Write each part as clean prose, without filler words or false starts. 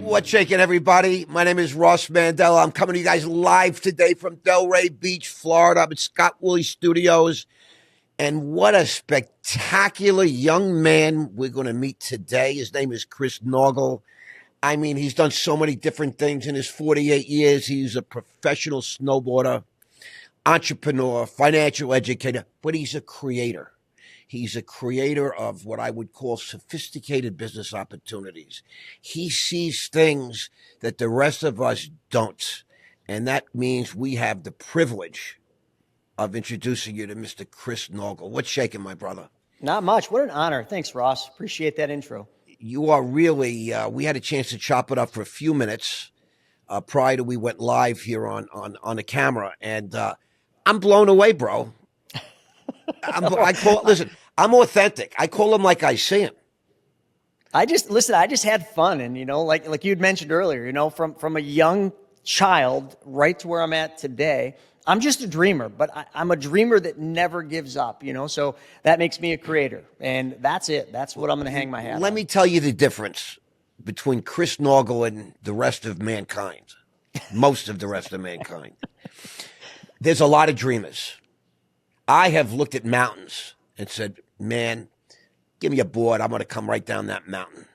What's shaking, everybody? My name is Ross Mandell. I'm coming to you guys live today from Delray Beach, Florida. I'm at Scott Woolley Studios. And what a spectacular young man we're going to meet today. His name is Chris Naugle. I mean, he's done so many different things in his 48 years. He's a professional snowboarder, entrepreneur, financial educator, but he's a creator. He's a creator of what I would call sophisticated business opportunities. He sees things that the rest of us don't. And that means we have the privilege of introducing you to Mr. Chris Naugle. What's shaking, my brother? Not much. What an honor. Thanks, Ross. Appreciate that intro. You are really, we had a chance to chop it up for a few minutes prior to we went live here on the camera. And I'm blown away, bro. Listen, I'm authentic. I call him like I see him. I just had fun. And, like you had mentioned earlier, from a young child right to where I'm at today, I'm just a dreamer, but I'm a dreamer that never gives up, so that makes me a creator. And that's it. That's what I'm going to hang my hat on. Let me tell you the difference between Chris Naugle and the rest of mankind, most of the rest of mankind. There's a lot of dreamers. I have looked at mountains and said, man, give me a board. I'm going to come right down that mountain,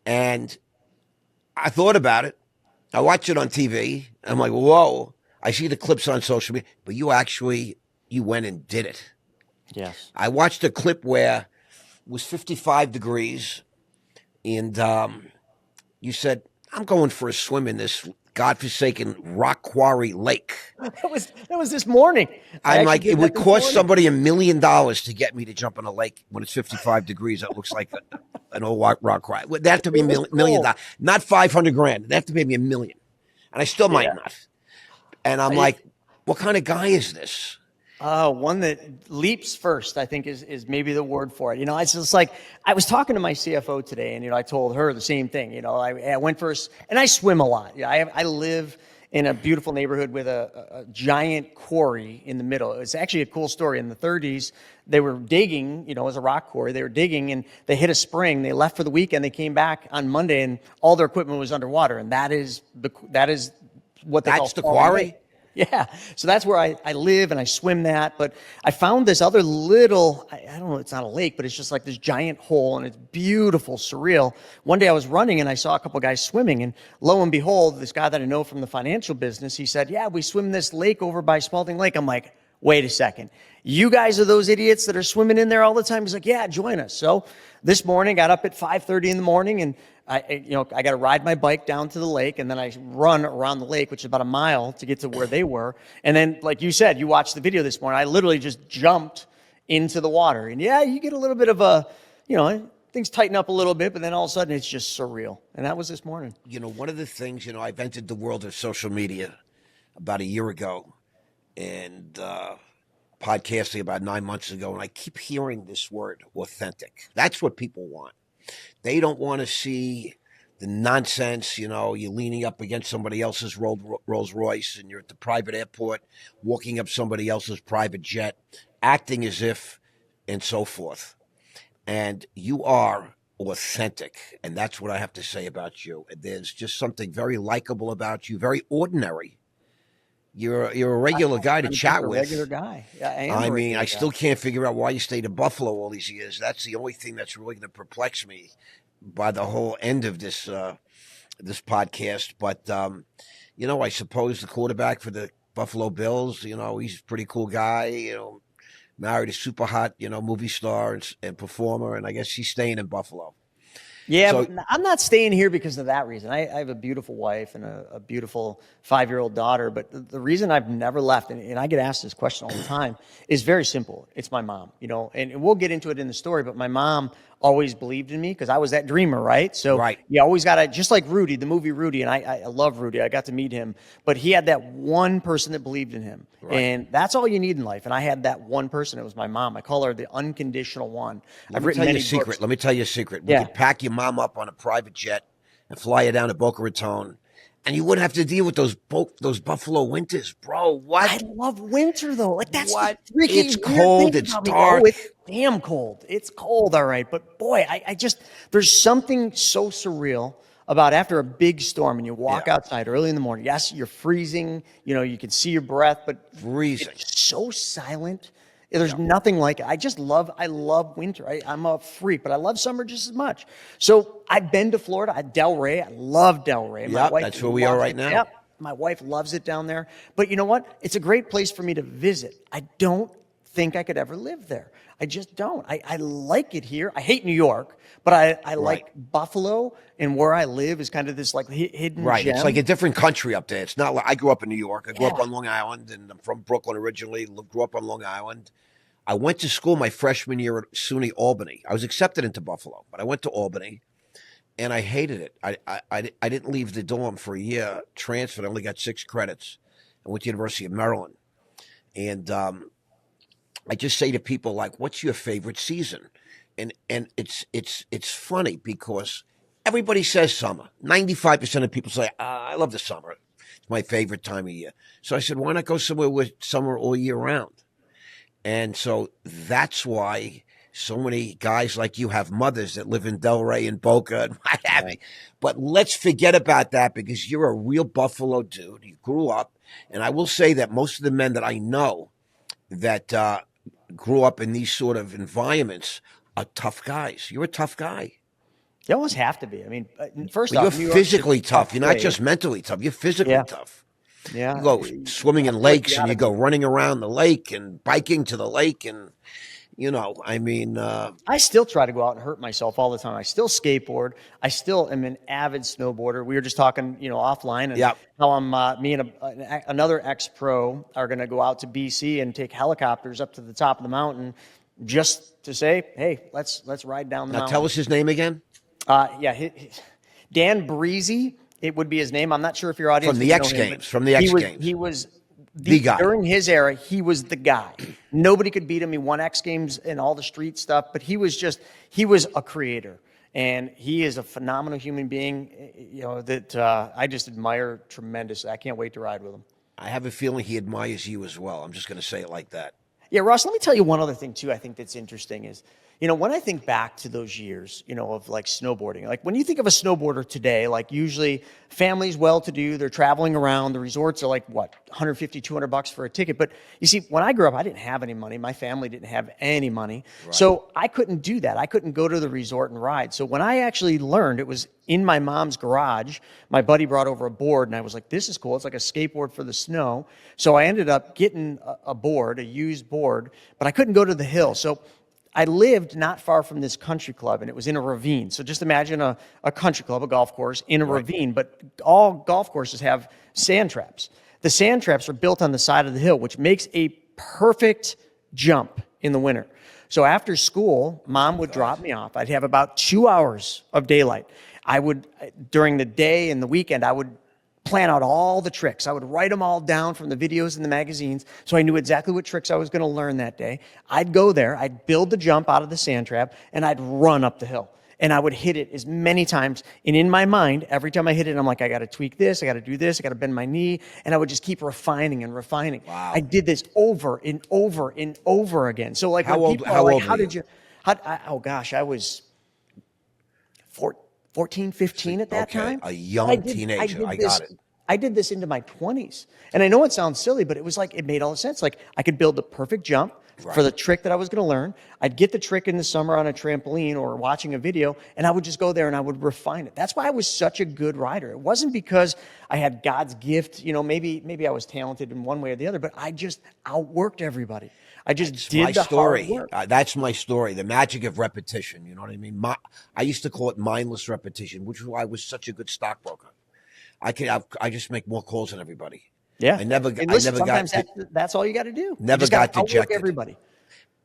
and I thought about it. I watched it on TV. I'm like, whoa, I see the clips on social media, but you went and did it. Yes. I watched a clip where it was 55 degrees and you said, I'm going for a swim in this godforsaken rock quarry lake. That was this morning. I'm like, it would cost somebody $1 million to get me to jump in a lake when it's 55 degrees. It looks like an old rock quarry. They have to be $1 million, not 500 grand. They have to pay me $1 million, and I still might not. And I'm like, what kind of guy is this? One that leaps first, I think is maybe the word for it. It's just like, I was talking to my CFO today and, I told her the same thing. I went first and I swim a lot. I live in a beautiful neighborhood with a giant quarry in the middle. It's actually a cool story. In the 30s, they were digging, it was a rock quarry. They were digging and they hit a spring. They left for the weekend. They came back on Monday and all their equipment was underwater. And that is what they call the quarry? Yeah. So that's where I live and I swim that. But I found this other little, I don't know, it's not a lake, but it's just like this giant hole and it's beautiful, surreal. One day I was running and I saw a couple guys swimming, and lo and behold, this guy that I know from the financial business, he said, yeah, we swim this lake over by Spalding Lake. I'm like, wait a second. You guys are those idiots that are swimming in there all the time? He's like, yeah, join us. So this morning, got up at 5:30 in the morning and I got to ride my bike down to the lake, and then I run around the lake, which is about a mile to get to where they were. And then, like you said, you watched the video this morning. I literally just jumped into the water. And yeah, you get a little bit of things tighten up a little bit, but then all of a sudden it's just surreal. And that was this morning. One of the things, I've entered the world of social media about a year ago and podcasting about 9 months ago. And I keep hearing this word, authentic. That's what people want. They don't want to see the nonsense, you're leaning up against somebody else's Rolls Royce and you're at the private airport, walking up somebody else's private jet, acting as if, and so forth. And you are authentic. And that's what I have to say about you. There's just something very likable about you, very ordinary. You're a regular guy to chat with. Regular guy. Yeah, I still can't figure out why you stayed in Buffalo all these years. That's the only thing that's really going to perplex me by the whole end of this podcast. But I suppose the quarterback for the Buffalo Bills, he's a pretty cool guy. Married a super hot, movie star and performer, and I guess he's staying in Buffalo. Yeah, but I'm not staying here because of that reason. I have a beautiful wife and a beautiful 5-year-old daughter. But the reason I've never left, and I get asked this question all the time, is very simple. It's my mom, and we'll get into it in the story. But my mom always believed in me because I was that dreamer, right? So you always got to, just like Rudy, the movie Rudy, and I love Rudy. I got to meet him. But he had that one person that believed in him. Right. And that's all you need in life. And I had that one person. It was my mom. I call her the unconditional one. I've written many books. Let me tell you a secret. We could pack your mom up on a private jet and fly her down to Boca Raton, and you wouldn't have to deal with those Buffalo winters, bro. What? I love winter though. Like that's what? It's cold. It's dark. Oh, it's damn cold. It's cold, all right. But boy, I just there's something so surreal about after a big storm and you walk Yeah. outside early in the morning. Yes, you're freezing, you know, you can see your breath, but Freezing. it's so silent. There's nothing like it. I love winter. I'm a freak, but I love summer just as much. So I've been to Florida, Delray. I love Delray. My Yep, wife that's where we are loves right it. now. Yep. My wife loves it down there. But you know what? It's a great place for me to visit. I don't think I could ever live there. I just don't. I like it here. I hate New York, but I like Buffalo, and where I live is kind of this like hidden Right. gem. It's like a different country up there. It's not like I grew up in New York. I grew up on Long Island, and I'm from Brooklyn originally. Grew up on Long Island. I went to school my freshman year at SUNY Albany. I was accepted into Buffalo, but I went to Albany, and I hated it. I didn't leave the dorm for a year. Transferred. I only got 6 credits. I went to University of Maryland, and I just say to people like, "What's your favorite season?" And it's funny because everybody says summer. 95% of people say, "I love the summer. It's my favorite time of year." So I said, "Why not go somewhere with summer all year round?" And so that's why so many guys like you have mothers that live in Delray and Boca and Miami. But let's forget about that because you're a real Buffalo dude. You grew up. And I will say that most of the men that I know that grew up in these sort of environments are tough guys. You're a tough guy. You almost have to be. I mean, first But off, you're physically tough. You're not just mentally tough. You're physically tough. Yeah. You go swimming in lakes and you go running around the lake and biking to the lake and, you know, I mean. I still try to go out and hurt myself all the time. I still skateboard. I still am an avid snowboarder. We were just talking, you know, offline and how I'm, me and another ex-pro are going to go out to BC and take helicopters up to the top of the mountain just to say, hey, let's ride down the mountain. Now tell us his name again. Dan Breezy. It would be his name. I'm not sure if your audience from the X Games. From the X Games, he was the guy during his era. He was the guy. Nobody could beat him. He won X Games and all the street stuff. But he was a creator, and he is a phenomenal human being. You know that I just admire tremendously. I can't wait to ride with him. I have a feeling he admires you as well. I'm just going to say it like that. Yeah, Ross. Let me tell you one other thing too. I think that's interesting is, you know, when I think back to those years, you know, of like snowboarding, like when you think of a snowboarder today, like usually families well-to-do, they're traveling around, the resorts are like, what, 150, 200 bucks for a ticket. But you see, when I grew up, I didn't have any money. My family didn't have any money. Right. So I couldn't do that. I couldn't go to the resort and ride. So when I actually learned, it was in my mom's garage. My buddy brought over a board and I was like, this is cool. It's like a skateboard for the snow. So I ended up getting a board, a used board, but I couldn't go to the hill. So I lived not far from this country club, and it was in a ravine. So just imagine a country club, a golf course, in a ravine, but all golf courses have sand traps. The sand traps are built on the side of the hill, which makes a perfect jump in the winter. So after school, Mom would drop me off. I'd have about 2 hours of daylight. I would, during the day and the weekend, I would plan out all the tricks. I would write them all down from the videos and the magazines so I knew exactly what tricks I was going to learn that day. I'd go there, I'd build the jump out of the sand trap, and I'd run up the hill. And I would hit it as many times. And in my mind, every time I hit it, I'm like, I got to tweak this, I got to do this, I got to bend my knee. And I would just keep refining and refining. Wow. I did this over and over and over again. So like, how when old, people how are like, old how were did you? Oh gosh, I was 14, 15 at that time. A young teenager. I got it. I did this into my 20s. And I know it sounds silly, but it was like, it made all the sense. Like I could build the perfect jump for the trick that I was going to learn. I'd get the trick in the summer on a trampoline or watching a video, and I would just go there and I would refine it. That's why I was such a good rider. It wasn't because I had God's gift, you know, maybe I was talented in one way or the other, but I just outworked everybody. I just did the hard work. That's my story. The magic of repetition. You know what I mean? I used to call it mindless repetition, which is why I was such a good stockbroker. I just make more calls than everybody. Yeah. That's all you got to do. Never got dejected. Everybody.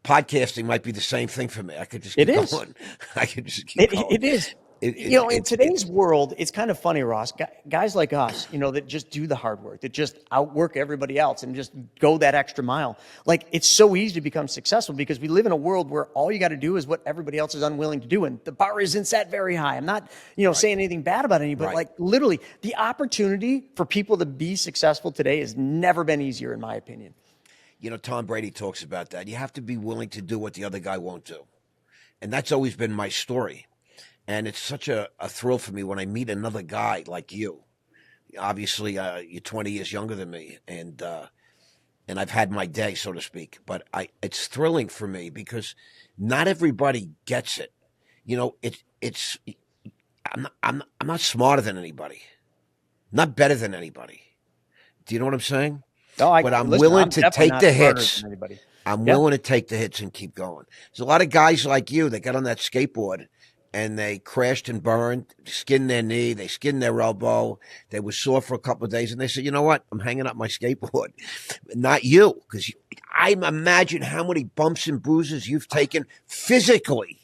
Podcasting might be the same thing for me. I could just keep going. I could just keep going. It is. You know, in today's world, it's kind of funny, Ross. Guys like us, you know, that just do the hard work, that just outwork everybody else and just go that extra mile. Like, it's so easy to become successful because we live in a world where all you got to do is what everybody else is unwilling to do. And the bar isn't set very high. I'm not, you know, saying anything bad about anybody, but like literally the opportunity for people to be successful today has never been easier, in my opinion. You know, Tom Brady talks about that. You have to be willing to do what the other guy won't do. And that's always been my story. And it's such a thrill for me when I meet another guy like you. Obviously, you're 20 years younger than me, and I've had my day, so to speak. But it's thrilling for me because not everybody gets it. You know, it's I'm not smarter than anybody, not better than anybody. Do you know what I'm saying? No, But I'm listen, willing I'm to definitely take not the smarter hits. than anybody. I'm Yeah. willing to take the hits and keep going. There's a lot of guys like you that got on that skateboard and they crashed and burned, skinned their knee, they skinned their elbow, they were sore for a couple of days, and they said, you know what? I'm hanging up my skateboard. Not you, because I imagine how many bumps and bruises you've taken physically.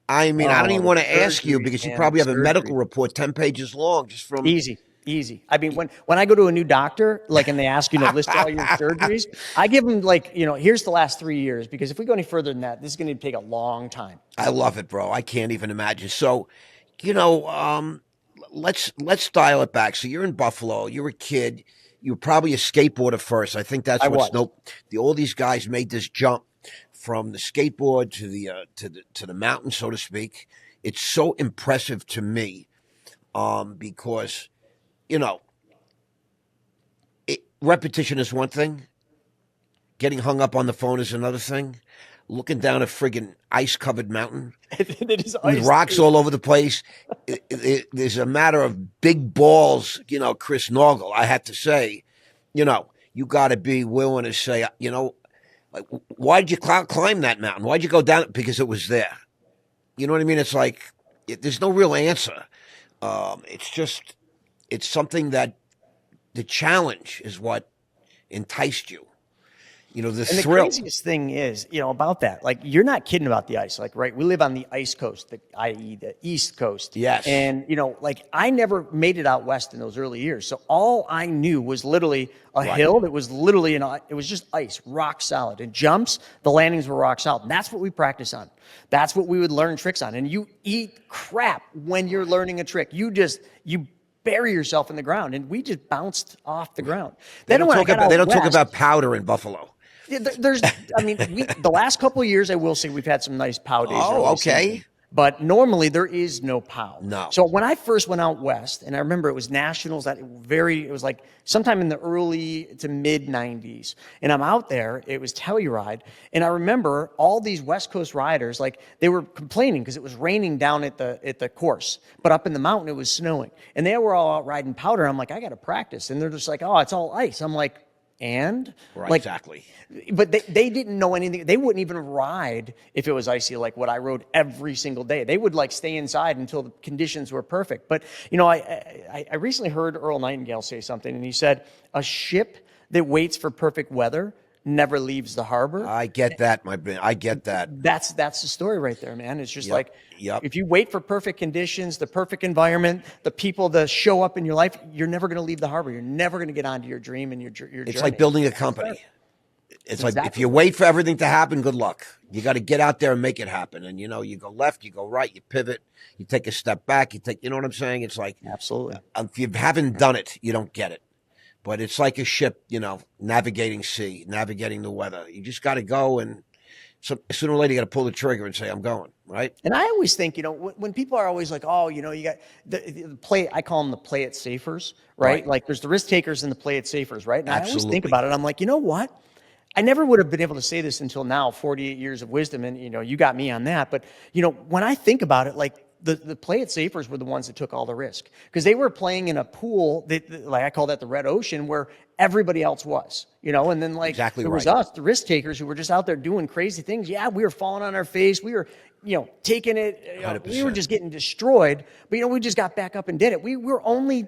I mean, I don't Oh, even the want to ask you surgeries, because you man, the probably have a medical surgeries. report 10 pages long just from. Easy, easy. I mean, when I go to a new doctor, like, and they ask you to list all your surgeries, I give them like, here's the last 3 years, because if we go any further than that, this is going to take a long time. I love it, bro. I can't even imagine. So, you know, let's dial it back. So you're in Buffalo. You're a kid. You were probably a skateboarder first. I think that's I what was. all these guys made this jump from the skateboard to the mountain, so to speak. It's so impressive to me, because you know, repetition is one thing. Getting hung up on the phone is another thing. Looking down a friggin' ice-covered mountain It is with ice. rocks all over the place. There's a matter of big balls, Chris Naugle. I have to say, you got to be willing to say, like, why'd you climb that mountain? Why'd you go down? Because it was there. You know what I mean? It's like, there's no real answer. It's something that the challenge is what enticed you. The And the thrill. craziest thing is, about that, like, you're not kidding about the ice. Like, right, we live on the ice coast, i.e. the East Coast. Yes. And, like, I never made it out west in those early years. So all I knew was literally a hill that was literally, it was just ice, rock solid. And jumps, the landings were rock solid. And that's what we practice on. That's what we would learn tricks on. And you eat crap when you're learning a trick. You bury yourself in the ground. And we just bounced off the ground. They don't talk West, about powder in Buffalo. yeah, the last couple of years, I will say we've had some nice POW days. Oh, okay. Season, but normally there is no POW. No. So when I first went out west, and I remember it was nationals, it was like sometime in the early to mid 90s. And I'm out there, it was Telluride. And I remember all these West Coast riders, like, they were complaining because it was raining down at the course, but up in the mountain it was snowing. And they were all out riding powder. I'm like, I got to practice. And they're just like, oh, it's all ice. I'm like, and Right, like, exactly. But they didn't know anything. They wouldn't even ride if it was icy, like what I rode every single day. They would, like, stay inside until the conditions were perfect. But, I recently heard Earl Nightingale say something, and he said, a ship that waits for perfect weather never leaves the harbor. I get that, my man. I get that. That's the story right there, man. It's just Yep. if you wait for perfect conditions, the perfect environment, the people that show up in your life, you're never going to leave the harbor. You're never going to get onto your dream and your journey. It's like building a company. It's like, if Exactly. you wait for everything to happen, good luck. You got to get out there and make it happen. And, you go left, you go right, you pivot, you take a step back, you know what I'm saying? It's like, Absolutely. if you haven't done it, you don't get it. But it's like a ship, navigating sea, navigating the weather. You just got to go, and sooner or later you got to pull the trigger and say, I'm going, right? And I always think, when people are always like, oh, you got the play, I call them the play it safers, right? Like, there's the risk takers and the play it safers, right? And I always think about it. I'm like, you know what? I never would have been able to say this until now, 48 years of wisdom. And, you got me on that. But, when I think about it, like, the play it safers were the ones that took all the risk, because they were playing in a pool that, like, I call that the red ocean, where everybody else was, and then, like, Exactly there was right. us, the risk takers, who were just out there doing crazy things. Yeah, we were falling on our face. We were, taking it. We were 100%. just getting destroyed. But, we just got back up and did it. We were only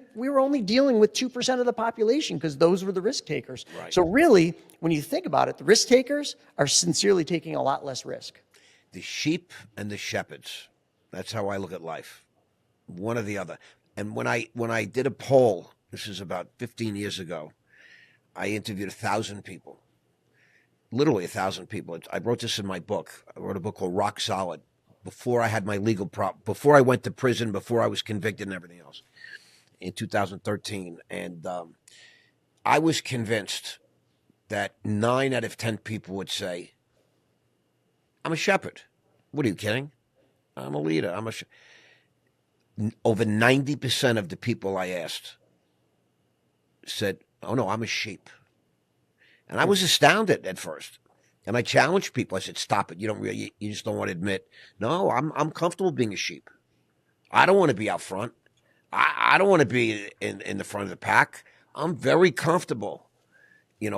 dealing with 2% of the population, because those were the risk takers. Right. So really, when you think about it, the risk takers are sincerely taking a lot less risk. The sheep and the shepherds. That's how I look at life. One or the other. And when I did a poll, this is about 15 years ago, I interviewed 1,000 people. Literally 1,000 people. I wrote this in my book. I wrote a book called Rock Solid before I had my legal before I went to prison, before I was convicted and everything else, in 2013. And I was convinced that 9 out of 10 people would say, I'm a shepherd. What are you kidding? I'm a leader. over 90% of the people I asked said, "Oh no, I'm a sheep." And I was astounded at first. And I challenged people. I said, "Stop it. You just don't want to admit." No, I'm comfortable being a sheep. I don't want to be out front. I don't want to be in the front of the pack. I'm very comfortable,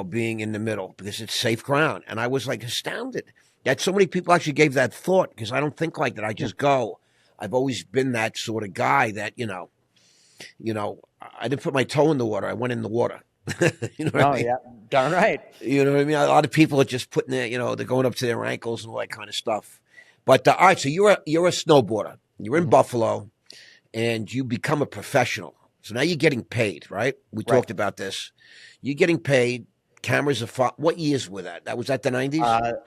being in the middle because it's safe ground. And I was like astounded that so many people actually gave that thought, because I don't think like that. I just go. I've always been that sort of guy that, I didn't put my toe in the water. I went in the water. You know what I mean? Yeah, darn right. You know what I mean? A lot of people are just putting their, they're going up to their ankles and all that kind of stuff. But all right, so you're a snowboarder. You're in Buffalo, and you become a professional. So now you're getting paid, right? We talked about this. You're getting paid. Cameras are what years were that? That was at the 90s?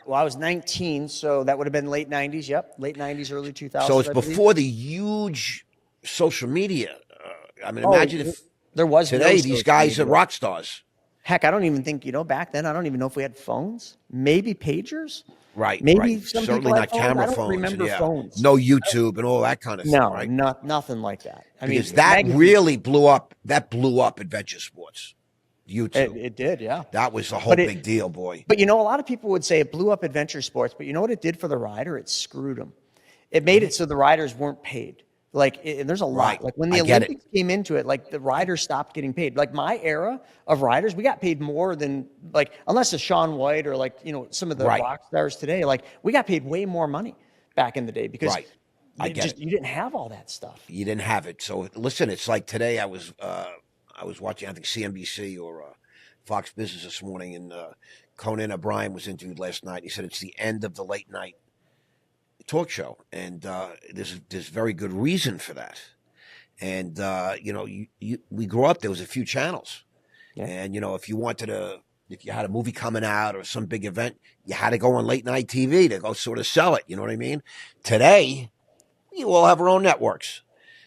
Well, I was 19, so that would have been late 90s. Yep, late 90s, early 2000s. So it's before the huge social media. Imagine if there was today these guys are rock stars. Heck, I don't even think, back then, I don't even know if we had phones. Maybe pagers? Right. Maybe right. some Certainly people not had camera phones. I don't phones. remember phones. No YouTube and all that kind of thing. No, right? nothing like that. Because that really blew up. That blew up adventure sports. YouTube. It did, yeah. That was a whole big deal, boy. But a lot of people would say it blew up adventure sports, but you know what it did for the rider? It screwed them. It made it so the riders weren't paid. And there's a lot. Right. Like when the Olympics came into it, like the riders stopped getting paid. Like my era of riders, we got paid more than unless it's Shaun White or some of the rock stars today. Like we got paid way more money back in the day because you didn't have all that stuff. You didn't have it. So listen, it's like today I was watching, I think, CNBC or Fox Business this morning, and Conan O'Brien was interviewed last night. He said it's the end of the late night talk show, and there's very good reason for that. And we grew up, there was a few channels, and if you had a movie coming out or some big event, you had to go on late night TV to go sort of sell it. You know what I mean? Today, we all have our own networks.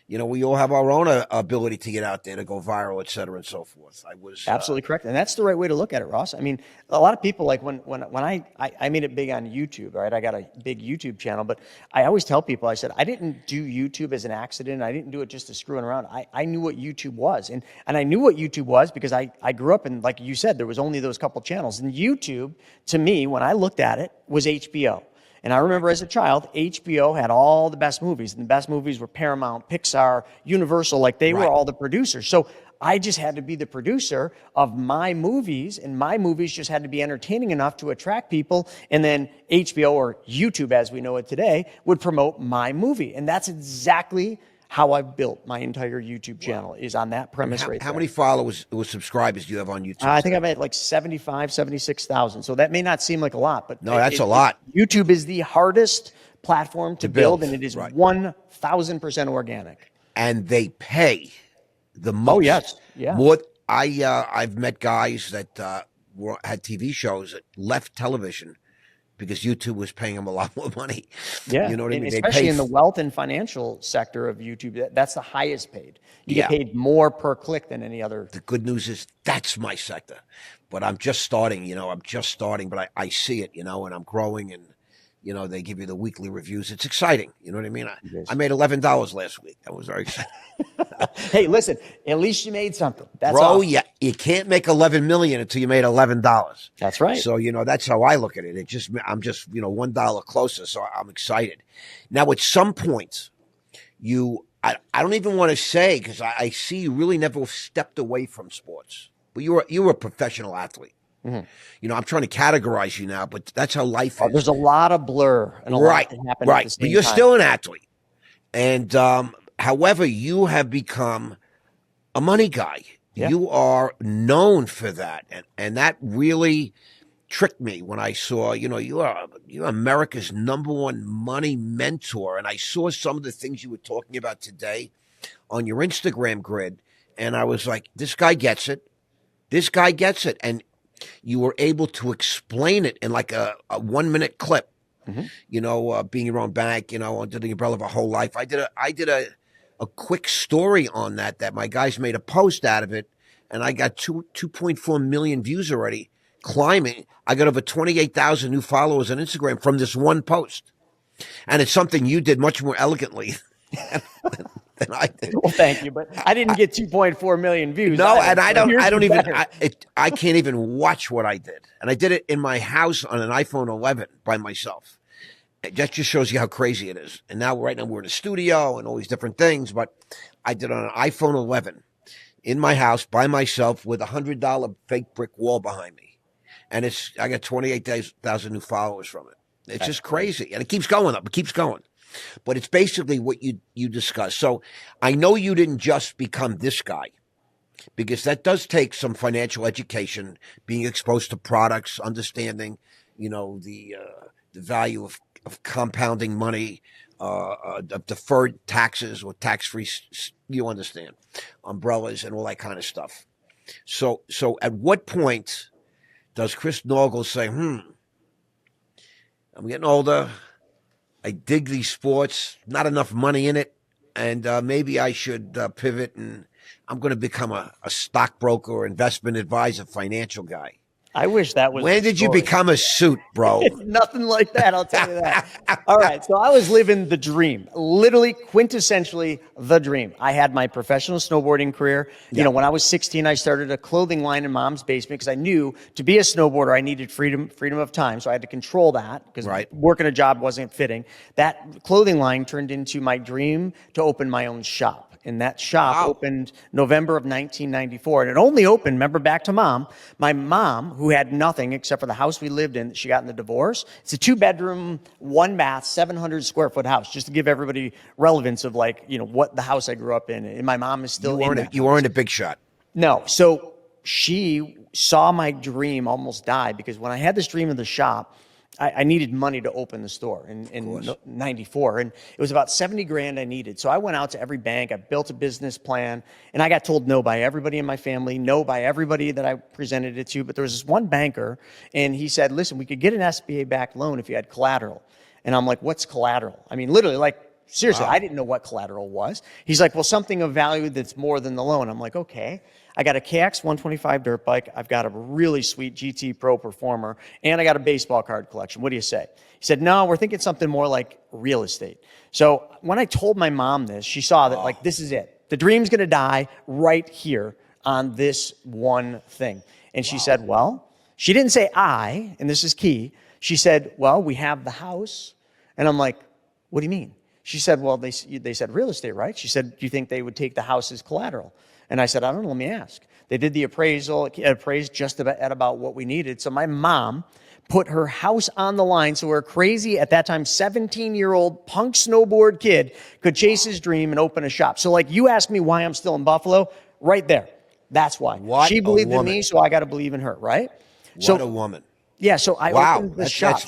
We all have our own ability to get out there, to go viral, et cetera, and so forth. I was absolutely correct, and that's the right way to look at it, Ross. I mean, a lot of people when I made it big on YouTube, right? I got a big YouTube channel, but I always tell people, I said I didn't do YouTube as an accident. I didn't do it just to screwing around. I knew what YouTube was, and I knew what YouTube was because I grew up in, like you said, there was only those couple channels, and YouTube to me, when I looked at it, was HBO. And I remember as a child, HBO had all the best movies. And the best movies were Paramount, Pixar, Universal. They were all the producers. So I just had to be the producer of my movies. And my movies just had to be entertaining enough to attract people. And then HBO, or YouTube as we know it today, would promote my movie. And that's exactly how I've built my entire YouTube channel, is on that premise right there. How many followers or subscribers do you have on YouTube? I think I'm at 75, 76,000. So that may not seem like a lot, but no, that's a lot. YouTube is the hardest platform to build, and it is 1,000% organic. And they pay the most. Oh, yes. Yeah. I've met guys that had TV shows that left television because YouTube was paying them a lot more money. Yeah, you know what I mean? Especially in the wealth and financial sector of YouTube, that's the highest paid. You get paid more per click than any other. The good news is that's my sector, but I'm just starting. But I see it, and I'm growing, and they give you the weekly reviews. It's exciting. You know what I mean? I made $11 last week. That was very exciting. Hey, listen, at least you made something. That's Bro, awesome. yeah, you can't make $11 million until you made $11. That's right. So, that's how I look at it. I'm just $1 closer. So I'm excited. Now, at some point, I don't even want to say, because I see you really never stepped away from sports, but you were a professional athlete. Mm-hmm. I'm trying to categorize you now, but that's how life is. There's a lot of blur and a lot that happen at the same but you're time. still an athlete. And however, you have become a money guy. Yeah. You are known for that. And that really tricked me when I saw, you're America's #1 money mentor. And I saw some of the things you were talking about today on your Instagram grid. And I was like, this guy gets it. This guy gets it. And you were able to explain it in like a 1-minute clip. Mm-hmm. Being your own bank, under the umbrella of a whole life. I did a quick story on that my guys made a post out of it, and I got 2.4 million views already, climbing. I got over 28,000 new followers on Instagram from this one post. And it's something you did much more elegantly than I did. Well, thank you, but I didn't get 2.4 million views. No, either. and I So yours don't was even, better. I can't even watch what I did. And I did it in my house on an iPhone 11 by myself. That just shows you how crazy it is. And now, right now, we're in a studio and all these different things, but I did it on an iPhone 11 in my house by myself with $100 fake brick wall behind me. And I got 28,000 new followers from it. It's just crazy. And it keeps going up. It keeps going. But it's basically what you discussed. So I know you didn't just become this guy, because that does take some financial education, being exposed to products, understanding, the value of compounding money, of deferred taxes or tax-free, you understand, umbrellas and all that kind of stuff. So at what point does Chris Naugle say, I'm getting older, I dig these sports, not enough money in it, and maybe I should pivot, and I'm going to become a stockbroker or investment advisor, financial guy? I wish that was. When did you become a suit, bro? It's nothing like that, I'll tell you that. All right, so I was living the dream, literally quintessentially the dream. I had my professional snowboarding career. When I was 16, I started a clothing line in mom's basement because I knew to be a snowboarder, I needed freedom of time. So I had to control that because working a job wasn't fitting. That clothing line turned into my dream to open my own shop. And that shop opened November of 1994. And it only opened, remember, back to mom. My mom, who had nothing except for the house we lived in, she got in the divorce. It's a 2-bedroom, 1-bath, 700 square foot house, just to give everybody relevance of what the house I grew up in. And my mom is still in that. You weren't a big shot. No. So she saw my dream almost die, because when I had this dream of the shop, I needed money to open the store in 94. And it was about 70 grand I needed. So I went out to every bank. I built a business plan, and I got told no by everybody in my family, no by everybody that I presented it to. But there was this one banker, and he said, listen, we could get an SBA-backed loan if you had collateral. And I'm like, what's collateral? I mean, literally, seriously, I didn't know what collateral was. He's like, well, something of value that's more than the loan. I'm like, okay. I got a KX 125 dirt bike. I've got a really sweet GT Pro Performer, and I got a baseball card collection. What do you say? He said, no, we're thinking something more like real estate. So when I told my mom this, she saw that this is it. The dream's going to die right here on this one thing. And she said, well, she didn't say and this is key. She said, well, we have the house. And I'm like, what do you mean? She said, well, they said real estate, right? She said, do you think they would take the house as collateral? And I said, I don't know, let me ask. They did the appraisal, it appraised just at about what we needed. So my mom put her house on the line so her crazy, at that time, 17-year-old punk snowboard kid could chase his dream and open a shop. So you ask me why I'm still in Buffalo, right there. That's why. She believed in me, so I got to believe in her, right? What a woman. Yeah, so I opened the shop.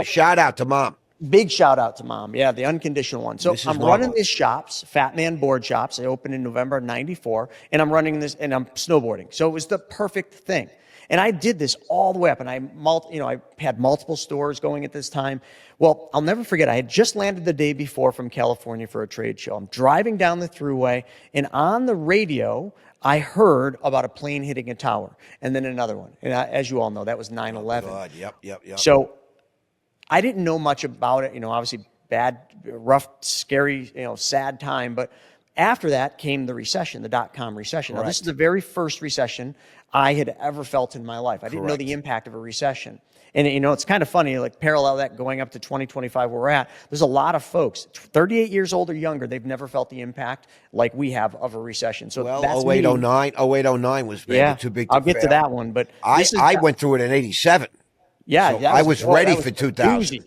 Shout out to mom. Big shout out to mom. Yeah, the unconditional one. So I'm running these shops, Fat Man Board Shops. I opened in November of 94, and I'm running this, and I'm snowboarding. So it was the perfect thing. And I did this all the way up, and I had multiple stores going at this time. Well, I'll never forget, I had just landed the day before from California for a trade show. I'm driving down the thruway, and on the radio, I heard about a plane hitting a tower, and then another one. And as you all know, that was 9/11. Oh, God. Yep. So I didn't know much about it, obviously bad, rough, scary, sad time. But after that came the recession, the dot-com recession. Now, this is the very first recession I had ever felt in my life. I didn't know the impact of a recession. And, it's kind of funny, parallel that going up to 2025 where we're at, there's a lot of folks, 38 years old or younger, they've never felt the impact like we have of a recession. So that's 08, 09 was maybe too big to I'll get to that one. But I went through it in 87. Yeah, so I was ready for 2000.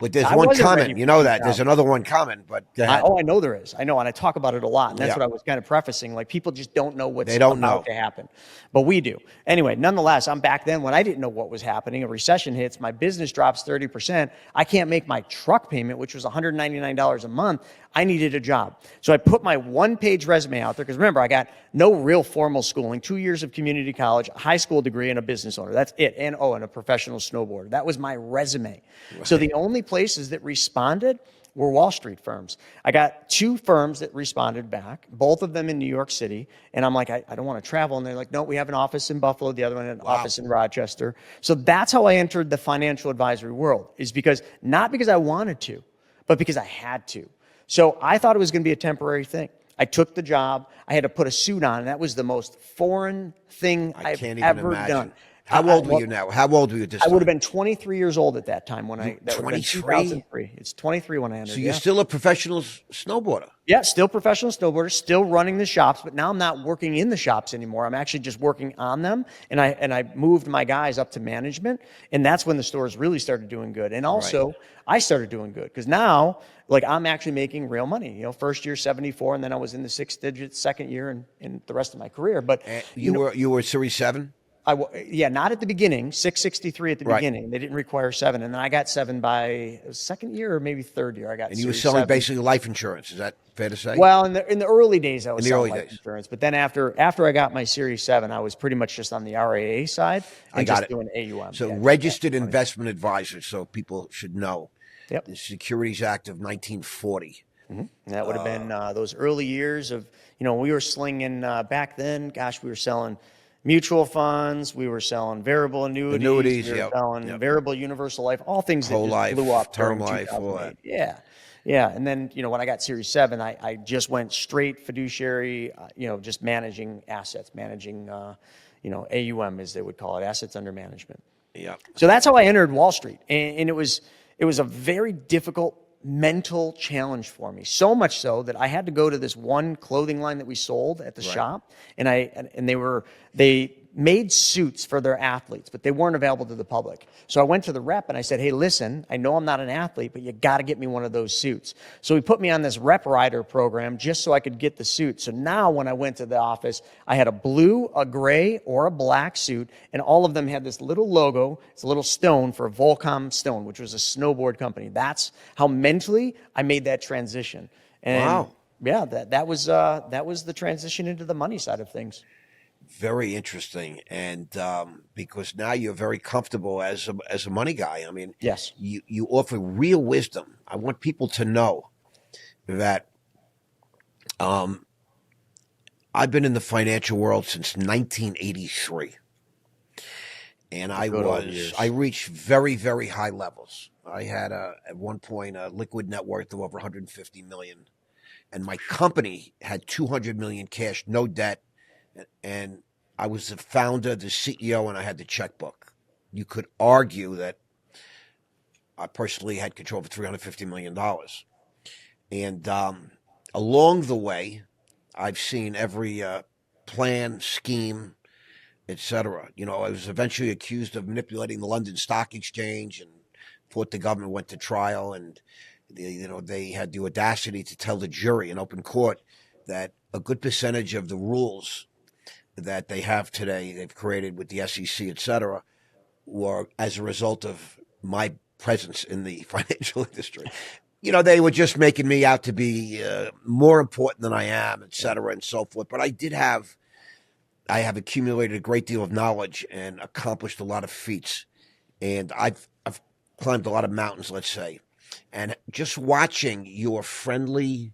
But there's one coming. You know that. There's another one coming. But I know there is. I know, and I talk about it a lot. And that's what I was kind of prefacing. People just don't know what's about to happen. But we do. Anyway, nonetheless, I'm back then when I didn't know what was happening. A recession hits. My business drops 30%. I can't make my truck payment, which was $199 a month. I needed a job. So I put my one-page resume out there because remember, I got no real formal schooling, 2 years of community college, a high school degree, and a business owner. That's it. And a professional snowboarder. That was my resume. Right. So the only places that responded were Wall Street firms. I got 2 firms that responded back, both of them in New York City. And I'm like, I don't want to travel. And they're like, no, we have an office in Buffalo, the other one an office in Rochester. So that's how I entered the financial advisory world, is not because I wanted to, but because I had to. So I thought it was going to be a temporary thing. I took the job. I had to put a suit on, and that was the most foreign thing I've can't even ever imagine. done. How old were Well, you now? How old were you at this I would time? have been 23 years old at that time when that would have been 23? 2003. It's 23 when I entered. So you're still a professional snowboarder. Yeah, still professional snowboarder, still running the shops, but now I'm not working in the shops anymore. I'm actually just working on them, and I moved my guys up to management, and that's when the stores really started doing good. And also, I started doing good because now, like, I'm actually making real money. You know, first year 74, and then I was in the 6 digits second year, and in the rest of my career. But And you were Series 7? Yeah, not at the beginning, 663 at the Right. beginning. They didn't require 7. And then I got 7 by it was second year or maybe third year. I got And you were Series selling 7. basically life insurance. Is that fair to say? Well, in the early days, I was the selling early life days. insurance. But then after I got my Series 7, I was pretty much just on the RAA side and I got just it. doing AUM. So Yeah, registered investment advisor, so people should know. Yep. The Securities Act of 1940. And that would have been those early years of, we were slinging back then, gosh, we were selling mutual funds, we were selling variable annuities, we were selling variable universal life, all things that Whole just life, blew up term during life, all 2008. Yeah. Yeah. And then, when I got Series 7, I just went straight fiduciary, just managing assets, managing, AUM, as they would call it, assets under management. Yeah. So that's how I entered Wall Street. And it was a very difficult mental challenge for me. So much so that I had to go to this one clothing line that we sold at the shop. And they made suits for their athletes, but they weren't available to the public. So I went to the rep and I said, hey, listen, I know I'm not an athlete, but you got to get me one of those suits. So he put me on this rep rider program just so I could get the suit. So now when I went to the office, I had a blue, a gray, or a black suit, and all of them had this little logo. It's a little stone for Volcom Stone, which was a snowboard company. That's how mentally I made that transition. And Wow. yeah, that was the transition into the money side of things. Very interesting, and because now you're very comfortable as a money guy. I mean, Yes. you offer real wisdom. I want people to know that I've been in the financial world since 1983, and I reached very, very high levels. I had at one point a liquid net worth of over 150 million, and my company had 200 million cash, no debt. And I was the founder, the CEO, and I had the checkbook. You could argue that I personally had control of $350 million. And along the way, I've seen every plan, scheme, etc. I was eventually accused of manipulating the London Stock Exchange and thought the government went to trial. And, they had the audacity to tell the jury in open court that a good percentage of the rules that they have today, they've created with the SEC, et cetera, were as a result of my presence in the financial industry. They were just making me out to be more important than I am, et cetera, and so forth. But I have accumulated a great deal of knowledge and accomplished a lot of feats. And I've climbed a lot of mountains, let's say. And just watching your friendly,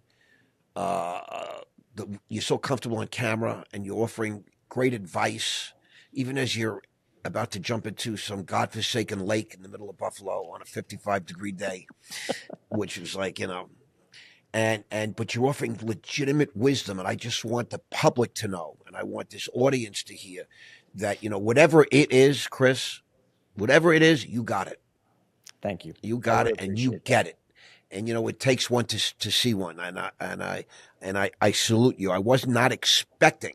you're so comfortable on camera and you're offering great advice, even as you're about to jump into some godforsaken lake in the middle of Buffalo on a 55-degree day, which is like, but you're offering legitimate wisdom. And I just want the public to know, and I want this audience to hear that, whatever it is, Chris, whatever it is, you got it. Thank you. You got it, and you get it. And it takes one to see one, and I salute you. I was not expecting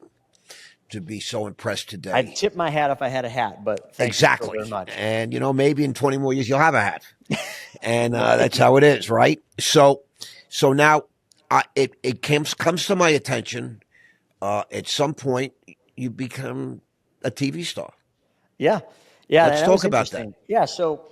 to be so impressed today. I'd tip my hat if I had a hat, but thank you so very much. And maybe in 20 more years you'll have a hat, and that's how it is, right? So now it comes to my attention. At some point, you become a TV star. Yeah. Let's talk about that. Yeah. So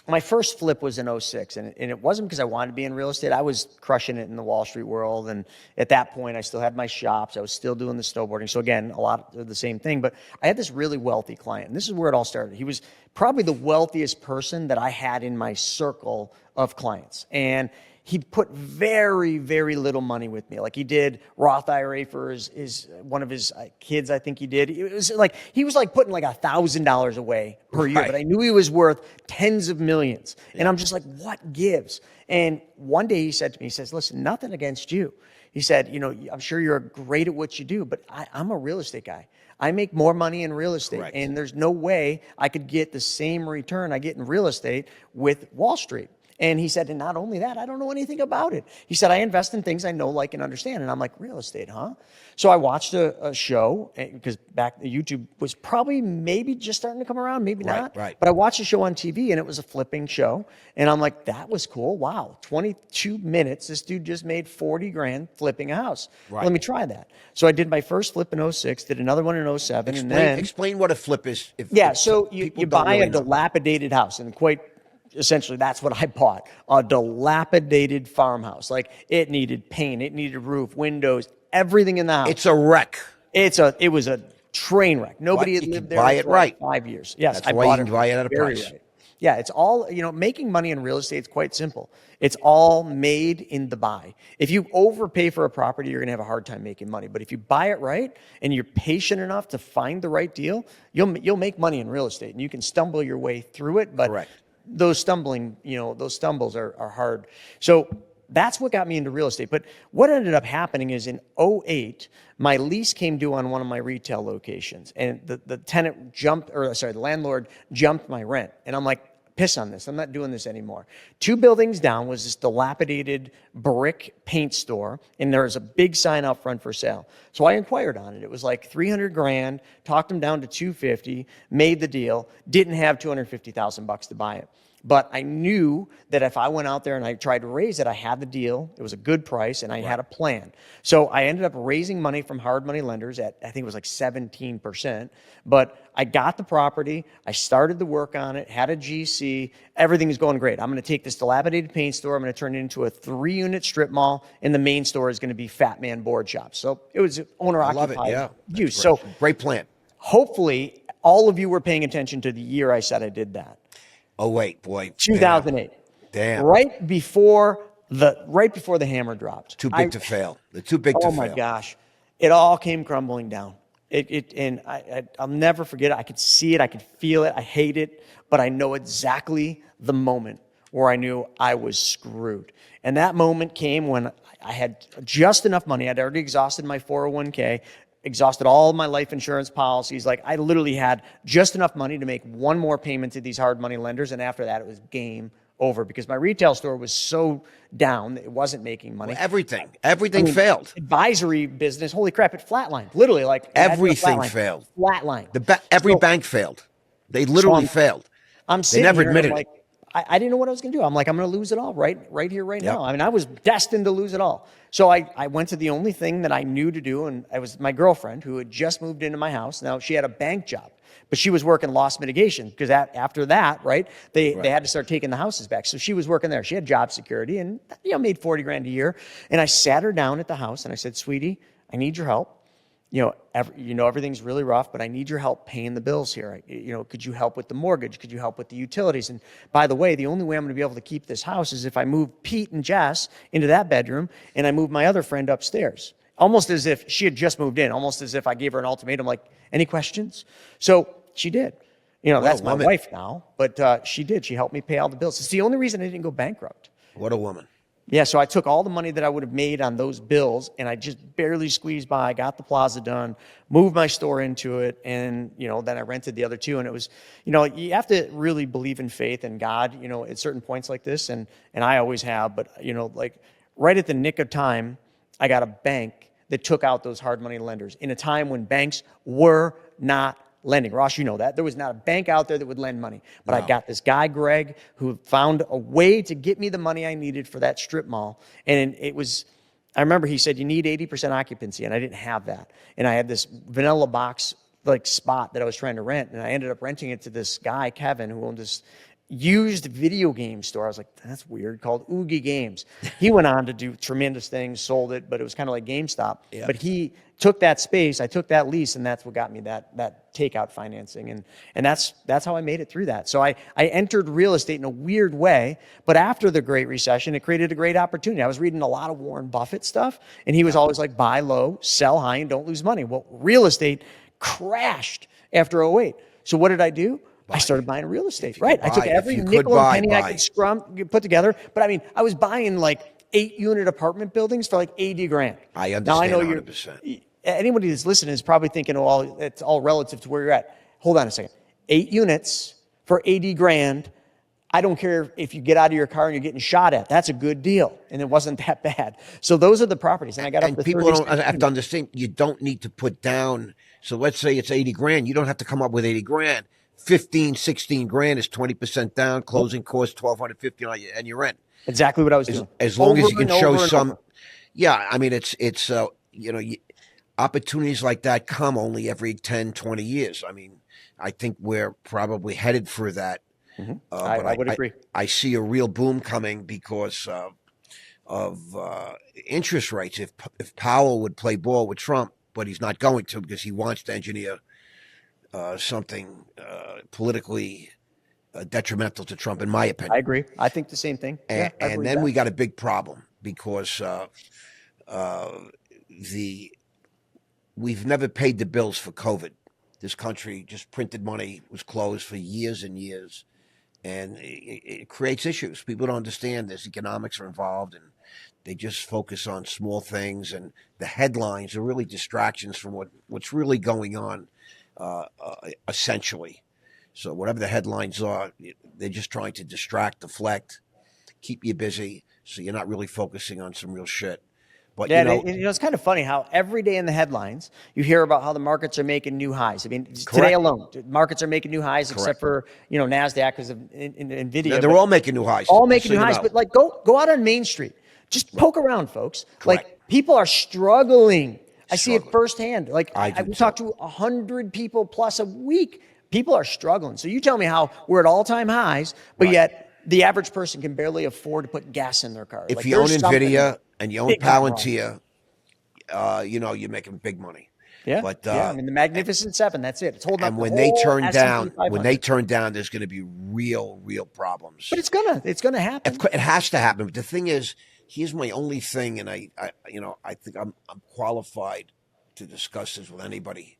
my first flip was in 06, and it wasn't because I wanted to be in real estate. I was crushing it in the Wall Street world, and at that point, I still had my shops. I was still doing the snowboarding. So again, a lot of the same thing. But I had this really wealthy client, and this is where it all started. He was probably the wealthiest person that I had in my circle of clients, and he put very, very little money with me. Like he did Roth IRA for his one of his kids, I think he did. It was like, he was like putting like $1,000 away per year, but I knew he was worth tens of millions. And I'm just like, what gives? And one day he said to me, he says, listen, nothing against you. He said, you know, I'm sure you're great at what you do, but I'm a real estate guy. I make more money in real estate. Correct. And there's no way I could get the same return I get in real estate with Wall Street. And he said, and not only that, I don't know anything about it. He said, I invest in things I know, like, and understand. And I'm like, real estate, huh? So I watched a show, because back YouTube was probably maybe just starting to come around, maybe not. Right. But I watched a show on TV, and it was a flipping show. And I'm like, that was cool. Wow, 22 minutes. This dude just made 40 grand flipping a house. Right. Let me try that. So I did my first flip in 06, did another one in 07. Explain what a flip is. So you buy a dilapidated house, and essentially, that's what I bought, a dilapidated farmhouse. Like, it needed paint, it needed roof, windows, everything in the house. It's a wreck. It was a train wreck. Nobody had lived there for 5 years. Yes, that's why you can buy it at a price. Right. Yeah, it's all, making money in real estate is quite simple. It's all made in the buy. If you overpay for a property, you're going to have a hard time making money. But if you buy it right and you're patient enough to find the right deal, you'll make money in real estate, and you can stumble your way through it. But correct. Those stumbles are hard. So that's what got me into real estate. But what ended up happening is in 08, my lease came due on one of my retail locations, and the landlord jumped my rent. And I'm like, piss on this. I'm not doing this anymore. 2 buildings down was this dilapidated brick paint store, and there was a big sign out front for sale. So I inquired on it. It was like 300 grand, talked them down to 250, made the deal, didn't have 250,000 bucks to buy it. But I knew that if I went out there and I tried to raise it, I had the deal. It was a good price, and I had a plan. So I ended up raising money from hard money lenders at, I think it was like 17%. But I got the property. I started the work on it, had a GC. Everything is going great. I'm going to take this dilapidated paint store. I'm going to turn it into a 3-unit strip mall, and the main store is going to be Fat Man Board Shop. So it was owner-occupied use. So great plan. Hopefully, all of you were paying attention to the year I said I did that. Oh, wait, boy. 2008. Damn. Right before the hammer dropped. Too big to fail. They're too big to fail. Oh my gosh. It all came crumbling down. And I'll never forget it. I could see it. I could feel it. I hate it. But I know exactly the moment where I knew I was screwed. And that moment came when I had just enough money. I'd already exhausted my 401k. Exhausted all my life insurance policies. Like, I literally had just enough money to make one more payment to these hard money lenders. And after that, it was game over, because my retail store was so down that it wasn't making money. Well, everything failed. Advisory business, holy crap, it flatlined. Literally, like, everything failed. Flatlined. Every bank failed. They literally failed. They never admitted it. Like, I didn't know what I was going to do. I'm like, I'm going to lose it all right here, right now. I mean, I was destined to lose it all. So I went to the only thing that I knew to do, and I was my girlfriend, who had just moved into my house. Now, she had a bank job, but she was working loss mitigation, because after that, they had to start taking the houses back. So she was working there. She had job security and made 40 grand a year. And I sat her down at the house and I said, sweetie, I need your help. Everything's really rough, but I need your help paying the bills here. Could you help with the mortgage? Could you help with the utilities? And by the way, the only way I'm going to be able to keep this house is if I move Pete and Jess into that bedroom and I move my other friend upstairs. Almost as if she had just moved in, almost as if I gave her an ultimatum, like, any questions? So she did. That's my wife now, but she did. She helped me pay all the bills. It's the only reason I didn't go bankrupt. What a woman. Yeah, so I took all the money that I would have made on those bills, and I just barely squeezed by, got the plaza done, moved my store into it, and, then I rented the other 2. And it was, you have to really believe in faith and God, at certain points like this, and I always have. But, like, right at the nick of time, I got a bank that took out those hard money lenders in a time when banks were not lending. Ross, you know that. There was not a bank out there that would lend money. But I got this guy, Greg, who found a way to get me the money I needed for that strip mall. And I remember he said, you need 80% occupancy, and I didn't have that. And I had this vanilla box, like, spot that I was trying to rent, and I ended up renting it to this guy, Kevin, who owned this used video game store. I was like, that's weird, called Oogie Games. He went on to do tremendous things, sold it, but it was kind of like GameStop. Yeah. But he took that space, I took that lease, and that's what got me that takeout financing. And that's how I made it through that. So I entered real estate in a weird way, but after the Great Recession, it created a great opportunity. I was reading a lot of Warren Buffett stuff, and he was always like, buy low, sell high, and don't lose money. Well, real estate crashed after '08. So what did I do? I started buying real estate, right? I took every nickel and penny I could put together. But I mean, I was buying like 8-unit apartment buildings for like 80 grand. I understand. Now I know 100%. Anybody that's listening is probably thinking, well, it's all relative to where you're at. Hold on a second. 8 units for 80 grand. I don't care if you get out of your car and you're getting shot at. That's a good deal. And it wasn't that bad. So those are the properties. And I got up to people don't have to understand, you don't need to put down. So let's say it's 80 grand. You don't have to come up with 80 grand. 15, 16 grand is 20% down. Closing costs $1,250 on you, and you're in. Exactly what I was doing. As long as you can show some. Yeah, I mean, it's opportunities like that come only every 10, 20 years. I mean, I think we're probably headed for that. Mm-hmm. I would agree. I see a real boom coming because of interest rates. If Powell would play ball with Trump, but he's not going to because he wants to engineer something politically detrimental to Trump, in my opinion. I agree. I think the same thing. And then we got a big problem because we've never paid the bills for COVID. This country just printed money, was closed for years and years, and it creates issues. People don't understand this. Economics are involved, and they just focus on small things, and the headlines are really distractions from what's really going on. Essentially. So whatever the headlines are, they're just trying to distract, deflect, keep you busy, so you're not really focusing on some real shit. But it's kind of funny how every day in the headlines you hear about how the markets are making new highs. I mean, today alone, markets are making new highs, except for NASDAQ because of Nvidia. They're all making new highs. All making new highs, but like go out on Main Street, just poke around, folks. Correct. Like people are struggling. I see it firsthand. Like I talk to 100 people plus a week. People are struggling. So you tell me how we're at all-time highs, but yet the average person can barely afford to put gas in their car. If you own Nvidia and you own Palantir, you're making big money. Yeah, but I mean the Magnificent Seven. That's it. It's holding up. And when they turn down, there's going to be real problems. But it's gonna happen. It has to happen. But the thing is, here's my only thing, and I think I'm qualified to discuss this with anybody.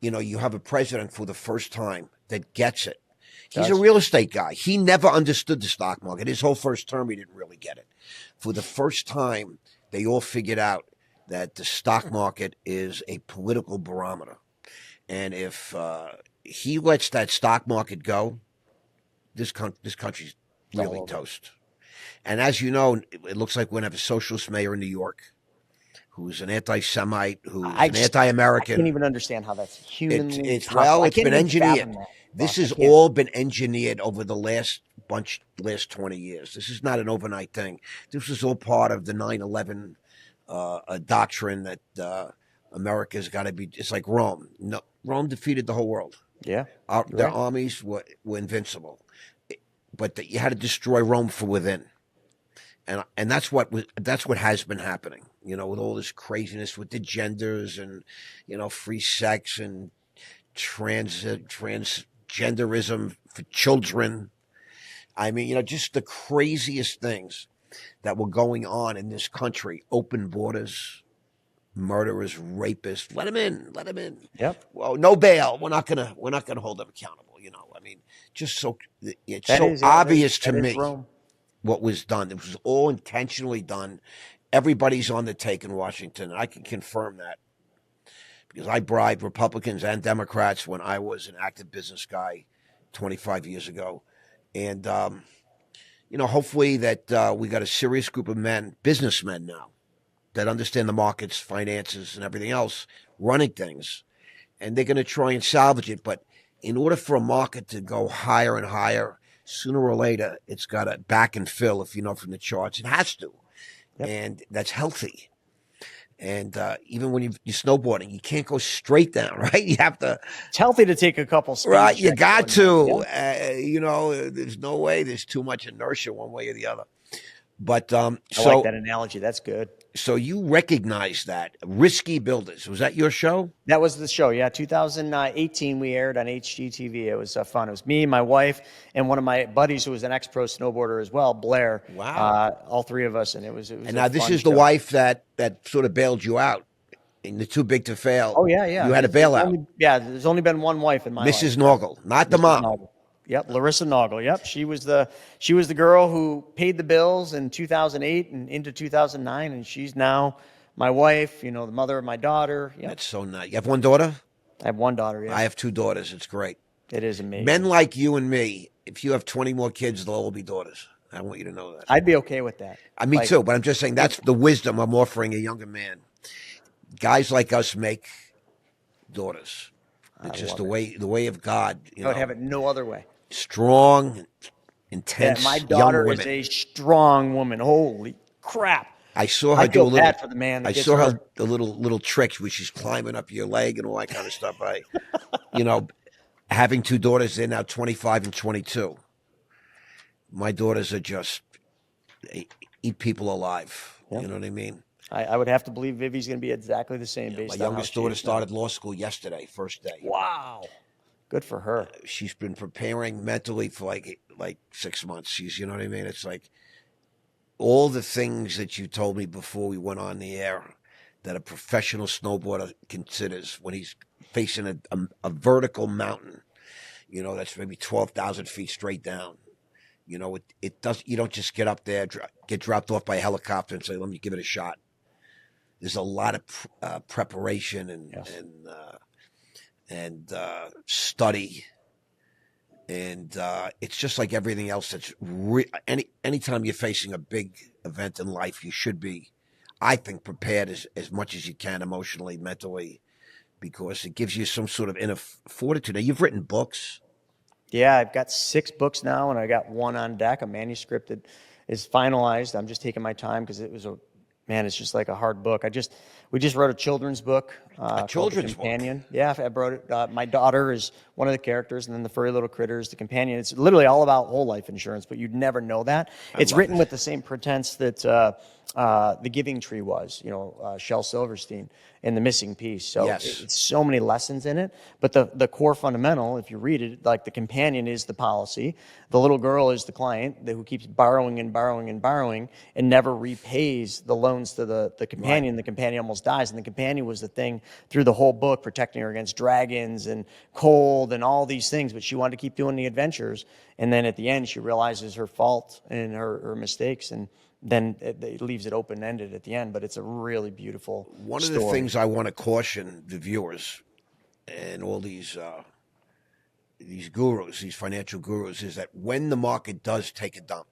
You have a president for the first time that gets it. He's a real estate guy. He never understood the stock market. His whole first term, he didn't really get it. For the first time, they all figured out that the stock market is a political barometer. And if he lets that stock market go, this country's really toast. And as you know, it looks like we're going to have a socialist mayor in New York who's an anti-Semite, who's an anti-American. I can't even understand how that's humanly it's been engineered. This has all been engineered over the last 20 years. This is not an overnight thing. This was all part of the 9/11 doctrine that America's got to be. It's like Rome. No, Rome defeated the whole world. Yeah, their armies were invincible, but you had to destroy Rome from within. And that's what has been happening, with all this craziness with the genders and, free sex and transgenderism for children. I mean, just the craziest things that were going on in this country. Open borders, murderers, rapists. Let them in. Yep. Well, no bail. We're not gonna hold them accountable. I mean, just it's so obvious to me. What was done. It was all intentionally done. Everybody's on the take in Washington. And I can confirm that because I bribed Republicans and Democrats when I was an active business guy 25 years ago. And, hopefully that we got a serious group of men, businessmen now, that understand the markets, finances, and everything else, running things. And they're going to try and salvage it. But in order for a market to go higher and higher, sooner or later, it's got to back and fill, if you know from the charts. It has to. Yep. And that's healthy. And even when you're snowboarding, you can't go straight down, right? You have to, It's healthy to take a couple speed right? You checks got every now and to. then. There's no way. There's too much inertia one way or the other. But I like that analogy. That's good. so you recognize that Risky Builders, was that your show? That was the show. Yeah, 2018 we aired on HGTV. It was fun. It was me, my wife, and one of my buddies who was an ex-pro snowboarder as well, Blair. Wow. All three of us, and it was. And now this is the show. wife that sort of bailed you out in the Too Big to Fail. Oh yeah, yeah. You had a bailout. There's only been one wife in my life. Mrs. Naugle, not the Mrs. mom. Naugle. Yep, Larissa Naugle. Yep, she was the girl who paid the bills in 2008 and into 2009, and she's now my wife. The mother of my daughter. Yep. That's so nice. You have one daughter? I have one daughter. Yeah, I have two daughters. It's great. it is amazing. Men like you and me, if you have 20 more kids, they'll all be daughters. I want you to know that. I'd be okay with that. Me too, but I'm just saying that's the wisdom I'm offering a younger man. Guys like us make daughters. It's just the way of God. I would have it no other way. Strong, intense. My daughter young is women. a strong woman. Holy crap! I saw her I do a feel little. bad for the man that I gets saw her hurt. the little tricks where she's climbing up your leg and all that kind of stuff. Having two daughters, they're now 25 and 22. My daughters are just they eat people alive. Yeah. You know what I mean? I would have to believe Vivi's going to be exactly the same. Based My on youngest how she daughter is now. started law school yesterday, first day. Wow, good for her. She's been preparing mentally for like 6 months. You know what I mean? It's like all the things that you told me before we went on the air that a professional snowboarder considers when he's facing a vertical mountain, that's maybe 12,000 feet straight down. It does. You don't just get up there, get dropped off by a helicopter and say, "Let me give it a shot." There's a lot of preparation and study, and it's just like everything else. That's anytime you're facing a big event in life, you should be, I think, prepared as much as you can emotionally, mentally, because it gives you some sort of inner fortitude. Now, you've written books. Yeah, I've got 6 books now, and I got one on deck. A manuscript that is finalized. I'm just taking my time because it's just like a hard book. We just wrote a children's book. A children's book. Companion. Yeah, I wrote it. My daughter is one of the characters, and then the furry little critters, the companion. It's literally all about whole life insurance, but you'd never know that. It's written with the same pretense that The Giving Tree was, Shel Silverstein and The Missing Piece. So Yes. it's so many lessons in it. But the core fundamental, if you read it, like the companion is the policy. The little girl is the client who keeps borrowing and borrowing and borrowing and never repays the loans to the companion. Right. The companion almost dies. And the companion was the thing through the whole book, protecting her against dragons and cold and all these things. But she wanted to keep doing the adventures. And then at the end, she realizes her fault and her mistakes. And then it leaves it open-ended at the end, but it's a really beautiful One of story. the things I want to caution the viewers and all these gurus, these financial gurus, is that when the market does take a dump,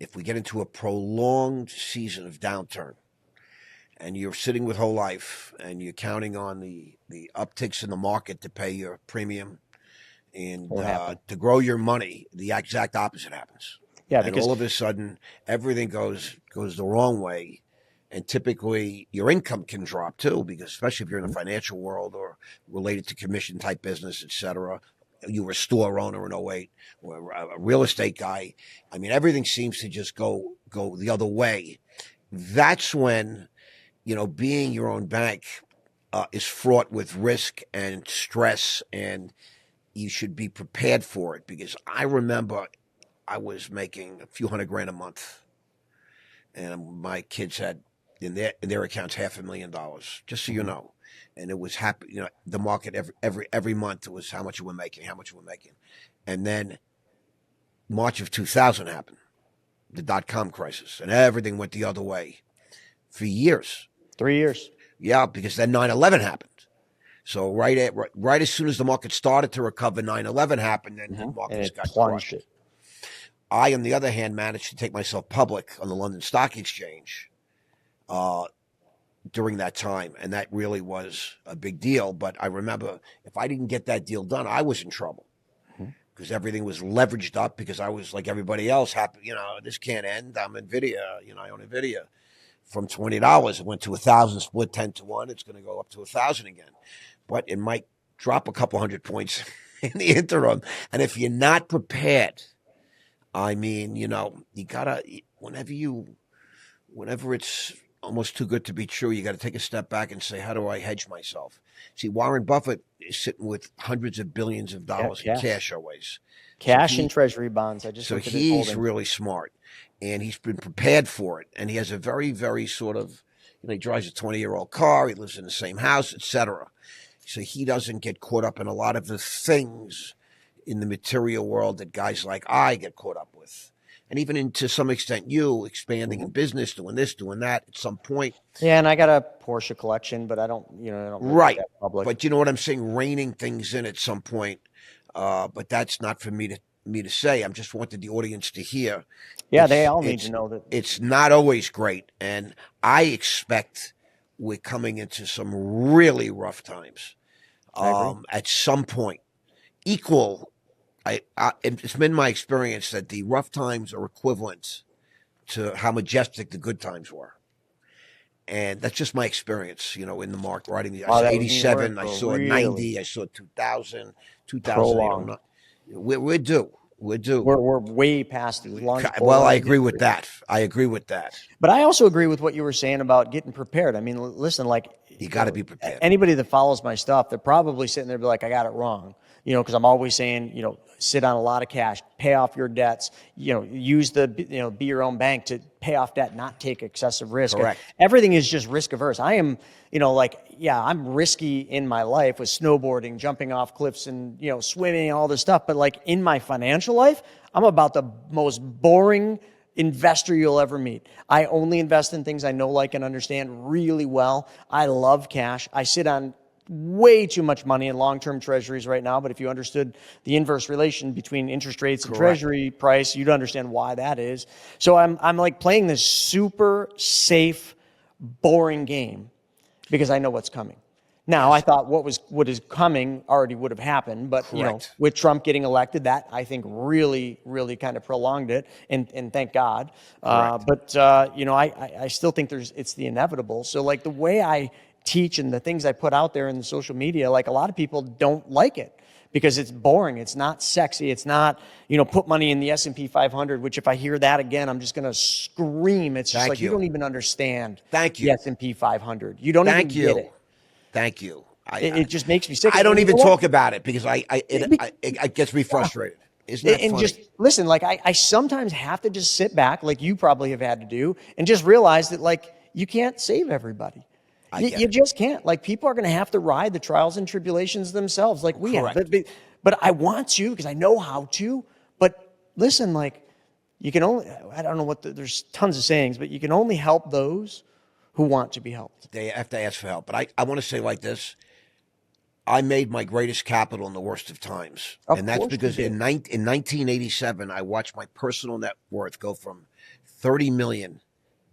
if we get into a prolonged season of downturn, and you're sitting with whole life and you're counting on the upticks in the market to pay your premium and to grow your money, the exact opposite happens. Yeah, and all of a sudden, everything goes the wrong way. And typically, your income can drop too, because especially if you're in the financial world or related to commission-type business, et cetera, you were a store owner in '08 or a real estate guy. I mean, everything seems to just go the other way. That's when, being your own bank is fraught with risk and stress, and you should be prepared for it. Because I remember I was making a few $100,000 a month, and my kids had in their accounts $500,000. Just so you know, and it was happy. The market every month was how much we're making, and then March of 2000 happened, the .com crisis, and everything went the other way for years. 3 years. Yeah, because then 9/11 happened. So right as soon as the market started to recover, 9/11 happened, and the markets got plunged. crushed. I, on the other hand, managed to take myself public on the London Stock Exchange during that time, and that really was a big deal. But I remember if I didn't get that deal done, I was in trouble because everything was leveraged up because I was like everybody else, happy, this can't end. I'm NVIDIA, I own NVIDIA. from $20. It went to 1,000, split 10 to 1. It's going to go up to 1,000 again. But it might drop a couple hundred points in the interim. And if you're not prepared, I mean, you gotta, whenever it's almost too good to be true, you got to take a step back and say, how do I hedge myself? See, Warren Buffett is sitting with hundreds of billions of dollars in cash always. Cash and treasury bonds. So he's really smart, and he's been prepared for it. And he has a very, very sort of, he drives a 20-year-old car. He lives in the same house, etc. So he doesn't get caught up in a lot of the things in the material world that guys like I get caught up with. And even to some extent, you expanding in business, doing this, doing that at some point. Yeah, and I got a Porsche collection, but I don't really right. make that public. But you know what I'm saying? Reining things in at some point. But that's not for me to say. I just wanted the audience to hear. Yeah, they all need to know that it's not always great, and I expect we're coming into some really rough times. At some point, it's been my experience that the rough times are equivalent to how majestic the good times were. And that's just my experience, in the market. Riding, I saw 87, I saw 90, I saw 2000, 2008. We're due. We're way past it. Well, I agree with that. But I also agree with what you were saying about getting prepared. I mean, listen, you got to be prepared. Anybody that follows my stuff, they're probably sitting there be like, I got it wrong. Because I'm always saying, sit on a lot of cash, pay off your debts, use be your own bank to pay off debt, not take excessive risk. Correct. Everything is just risk averse. I am, I'm risky in my life with snowboarding, jumping off cliffs and, swimming and all this stuff. But in my financial life, I'm about the most boring investor you'll ever meet. I only invest in things I know, like, and understand really well. I love cash. I sit on way too much money in long-term treasuries right now, but if you understood the inverse relation between interest rates and treasury price, you'd understand why that is. So I'm playing this super safe, boring game because I know what's coming. Now, I thought what is coming already would have happened, but with Trump getting elected, that I think really, really kind of prolonged it, and thank God. But I still think it's the inevitable. So the way I teach and the things I put out there in the social media, a lot of people don't like it because it's boring. It's not sexy. It's not, put money in the S&P 500, which if I hear that again, I'm just going to scream. It's just you don't even understand the S&P 500. You don't even get it. Thank you. It just makes me sick. I don't even talk about it because it gets me frustrated. Isn't that funny? Just listen, I sometimes have to just sit back, like you probably have had to do, and just realize that you can't save everybody. You just can't. People are going to have to ride the trials and tribulations themselves, like we have. But I want to because I know how to. But listen, you can only, I don't know there's tons of sayings, but you can only help those who want to be helped. They have to ask for help. But I want to say like this. I made my greatest capital in the worst of times. And that's because in 1987, I watched my personal net worth go from 30 million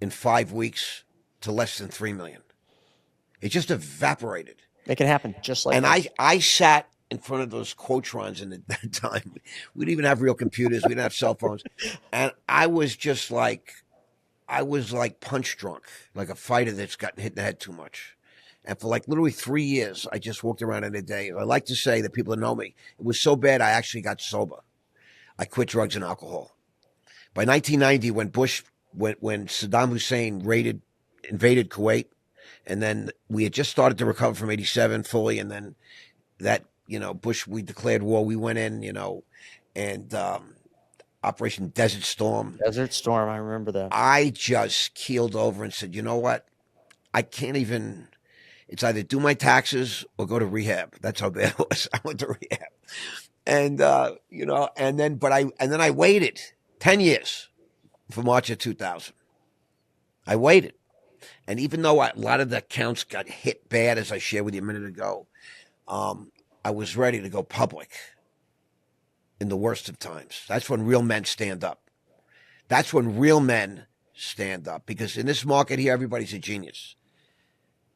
in 5 weeks to less than 3 million. It just evaporated. It can happen just like that. And I sat in front of those Quotrons in that time. We didn't even have real computers. We didn't have cell phones. And I was just punch drunk, like a fighter that's gotten hit in the head too much. And for literally 3 years, I just walked around in a day. I like to say that people that know me, it was so bad I actually got sober. I quit drugs and alcohol. By 1990, when Saddam Hussein invaded Kuwait, and then we had just started to recover from 87 fully. And then that, Bush, we declared war. We went in, and Operation Desert Storm. Desert Storm, I remember that. I just keeled over and said, you know what? I can't even, it's either do my taxes or go to rehab. That's how bad it was. I went to rehab. And, and then I waited 10 years for March of 2000. I waited. And even though a lot of the accounts got hit bad, as I shared with you a minute ago, I was ready to go public in the worst of times. That's when real men stand up. That's when real men stand up. Because in this market here, everybody's a genius.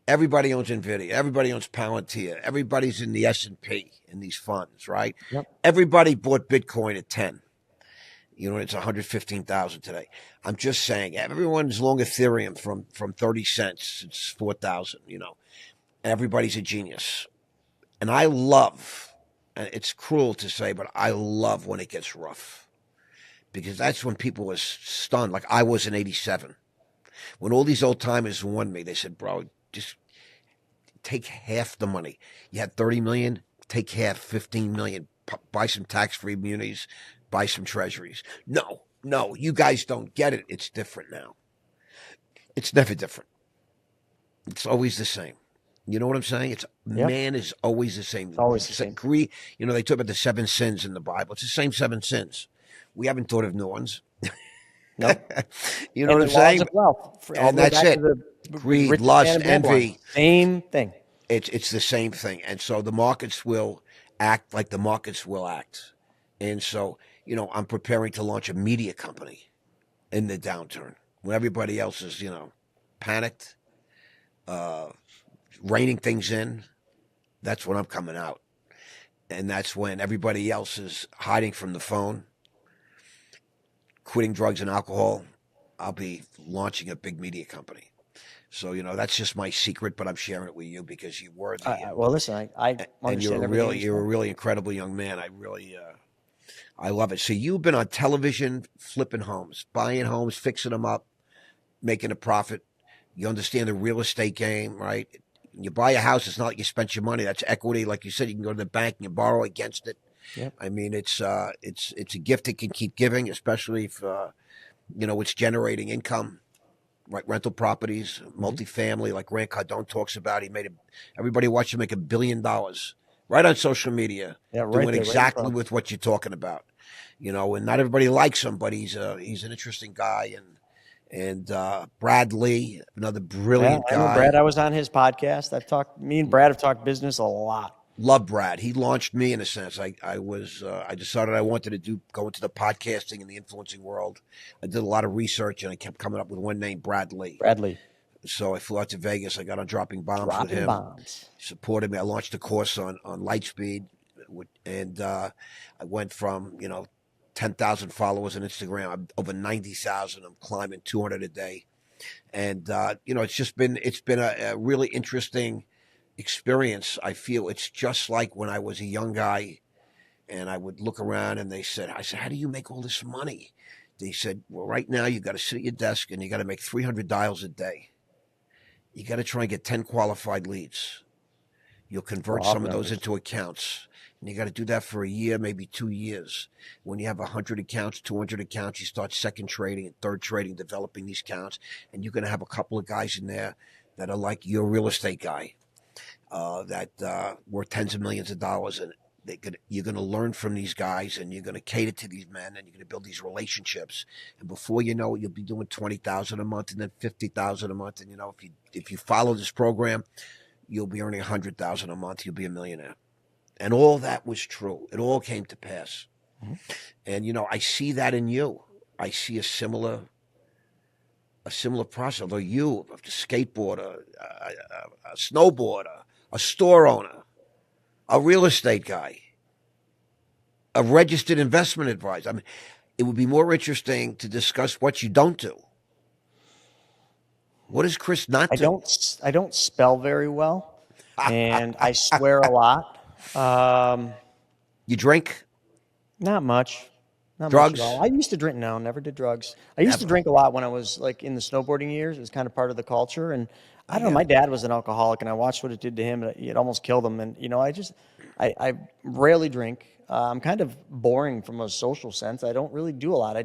Everybody owns NVIDIA. Everybody owns Palantir. Everybody's in the S&P in these funds, right? Yep. Everybody bought Bitcoin at 10. You know, it's 115,000 today. I'm just saying, everyone's long Ethereum from 30 cents. It's 4,000. You know, everybody's a genius, and I love. And it's cruel to say, but I love when it gets rough because that's when people are stunned. Like I was in '87 when all these old timers warned me. They said, "Bro, just take half the money. You had 30 million. Take half, 15 million. Buy some tax-free munis. Buy some treasuries." No, you guys don't get it. It's different now. It's never different. It's always the same. You know what I'm saying? It's Yep. man is always the same. It's always the same. Greed. You know, they talk about the 7 sins in the Bible. It's the same 7 sins. We haven't thought of new ones. Nope. You know And what I'm the laws saying? of wealth. All And the way that's back it. to the Greed, richest lust, man in Babylon. envy. Same thing. It's the same thing. And so the markets will act like the markets will act. And so, you know, I'm preparing to launch a media company in the downturn when everybody else is, you know, panicked, reining things in. That's when I'm coming out. And that's when everybody else is hiding from the phone, quitting drugs and alcohol. I'll be launching a big media company. So, you know, that's just my secret, but I'm sharing it with you because you were the Well, listen, I and understand you're a really incredible young man. I love it. So you've been on television flipping homes, buying homes, fixing them up, making a profit. You understand the real estate game, right? You buy a house, it's not like you spent your money. That's equity. Like you said, you can go to the bank and you borrow against it. Yep. I mean, it's a gift that can keep giving, especially if you know it's generating income. Right, rental properties, multifamily, like Grant Cardone talks about. Everybody watched him make $1 billion right on social media, Yeah, right doing there, right in exactly front. with what you're talking about. You know, and not everybody likes him, but he's an interesting guy. And Brad Lee, another Yeah, brilliant I know Brad. guy. I was on his podcast. Me and Brad have talked business a lot. Love Brad. He launched me in a sense. I decided I wanted to go into the podcasting and the influencing world. I did a lot of research and I kept coming up with one name, Brad Lee. Bradley. So I flew out to Vegas. I got on Dropping Bombs with Dropping him. bombs. He supported me. I launched a course on Lightspeed, and I went from 10,000 followers on Instagram. I'm over 90,000. I'm climbing 200 a day, and you know it's been a really interesting experience. I feel it's just like when I was a young guy, and I would look around, and I said, how do you make all this money? They said, well, right now you got to sit at your desk and you got to make 300 dials a day. You got to try and get 10 qualified leads. You'll convert some of those into accounts. And you got to do that for a year, maybe 2 years. When you have 100 accounts, 200 accounts, you start second trading and third trading, developing these accounts. And you're going to have a couple of guys in there that are like your real estate guy that worth tens of millions of dollars. And you're going to learn from these guys and you're going to cater to these men and you're going to build these relationships. And before you know it, you'll be doing 20,000 a month and then 50,000 a month. And, you know, if you follow this program, you'll be earning 100,000 a month. You'll be a millionaire. And all that was true. It all came to pass. Mm-hmm. And, you know, I see that in you. I see a similar process. Although you, a skateboarder, a snowboarder, a store owner, a real estate guy, a registered investment advisor. I mean, it would be more interesting to discuss what you don't do. What does Chris not do? I don't spell very well, and I swear a lot. You drink? Not much. Not Drugs? much at all. I used to drink. No, never did drugs. I used to drink a lot when I was like in the snowboarding years. It was kind of part of the culture. And I don't know, my dad was an alcoholic and I watched what it did to him. And it almost killed him. And, you know, I rarely drink. I'm kind of boring from a social sense. I don't really do a lot.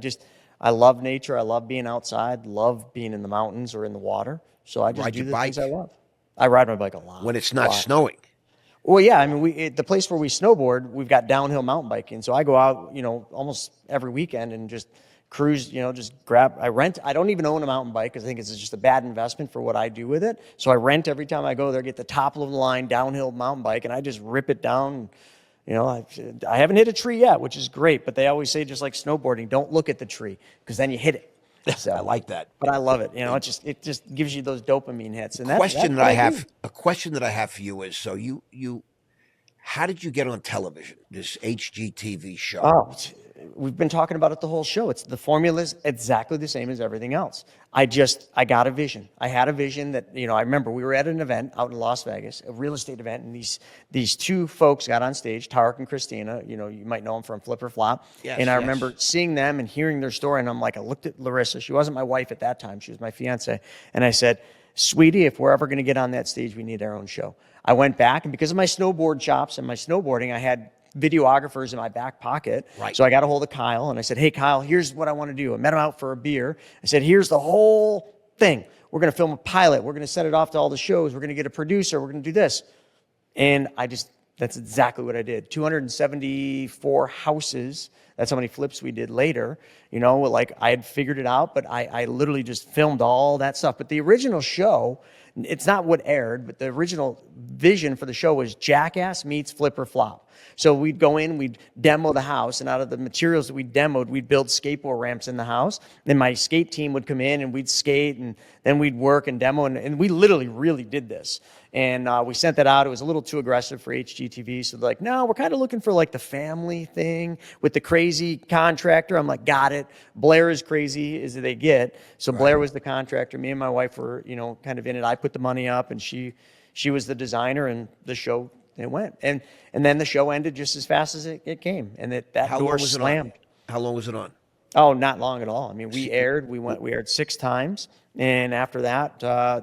I love nature. I love being outside, love being in the mountains or in the water. So I just do the things I love. I ride my bike a lot. When it's not snowing. Well, yeah, I mean, the place where we snowboard, we've got downhill mountain biking. So I go out, you know, almost every weekend and just cruise, you know, I don't even own a mountain bike because I think it's just a bad investment for what I do with it. So I rent every time I go there, get the top of the line downhill mountain bike, and I just rip it down. You know, I haven't hit a tree yet, which is great, but they always say, just like snowboarding, don't look at the tree because then you hit it. So, I like that. But I love it. You know, it just gives you those dopamine hits. And a question that I have for you is, so you how did you get on television, this HGTV show? Oh, we've been talking about it the whole show. The formula is exactly the same as everything else. I got a vision. I had a vision that, I remember we were at an event out in Las Vegas, a real estate event, and these two folks got on stage, Tarek and Christina. You might know them from Flip or Flop. Yes, and I yes. remember seeing them and hearing their story, and I'm like, I looked at Larissa. She wasn't my wife at that time. She was my fiance. And I said, sweetie, if we're ever going to get on that stage, we need our own show. I went back, and because of my snowboard chops and my snowboarding, I had videographers in my back pocket. Right. So I got a hold of Kyle and I said, hey, Kyle, here's what I want to do. I met him out for a beer. I said, here's the whole thing. We're going to film a pilot. We're going to send it off to all the shows. We're going to get a producer. We're going to do this. And that's exactly what I did. 274 houses. That's how many flips we did later. Like I had figured it out, but I literally just filmed all that stuff. But the original show, it's not what aired, but the original vision for the show was Jackass meets Flip or Flop. So we'd go in, we'd demo the house, and out of the materials that we demoed, we'd build skateboard ramps in the house. Then my skate team would come in, and we'd skate, and then we'd work and demo, and we literally really did this. And we sent that out. It was a little too aggressive for HGTV, so they're like, no, we're kind of looking for like the family thing with the crazy contractor. I'm like, got it. Blair is crazy as they get. So right. Blair was the contractor. Me and my wife were, kind of in it. I put the money up, and she was the designer, and the show, it went. And then the show ended just as fast as it came. And that door slammed. How long was it on? Oh, not long at all. I mean, we aired 6 times. And after that,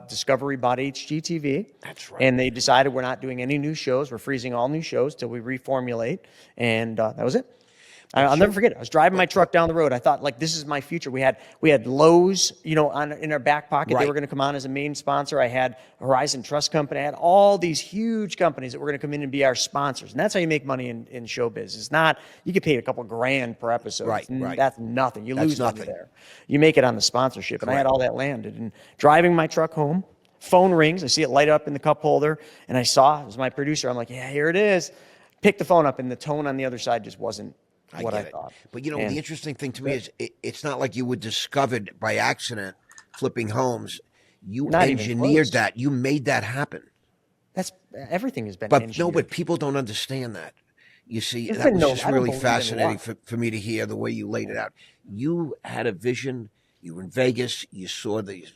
Discovery bought HGTV. That's right. And they decided we're not doing any new shows. We're freezing all new shows till we reformulate. And that was it. I'll never forget it. I was driving my truck down the road. I thought, like, this is my future. We had Lowe's, in our back pocket. Right. They were going to come on as a main sponsor. I had Horizon Trust Company. I had all these huge companies that were going to come in and be our sponsors. And that's how you make money in showbiz. It's not, you get paid a couple $grand per episode. Right. That's nothing. You lose money there. You make it on the sponsorship. Correct. And I had all that landed. And driving my truck home, phone rings. I see it light up in the cup holder. And I saw it was my producer. I'm like, yeah, here it is. Pick the phone up, and the tone on the other side just wasn't what I thought. But the interesting thing to me is it's not like you were discovered by accident flipping homes. You engineered that. You made that happen. That's everything has been engineered. No, but people don't understand that. You see, that was just really fascinating for me to hear the way you laid it out. You had a vision. You were in Vegas. You saw these,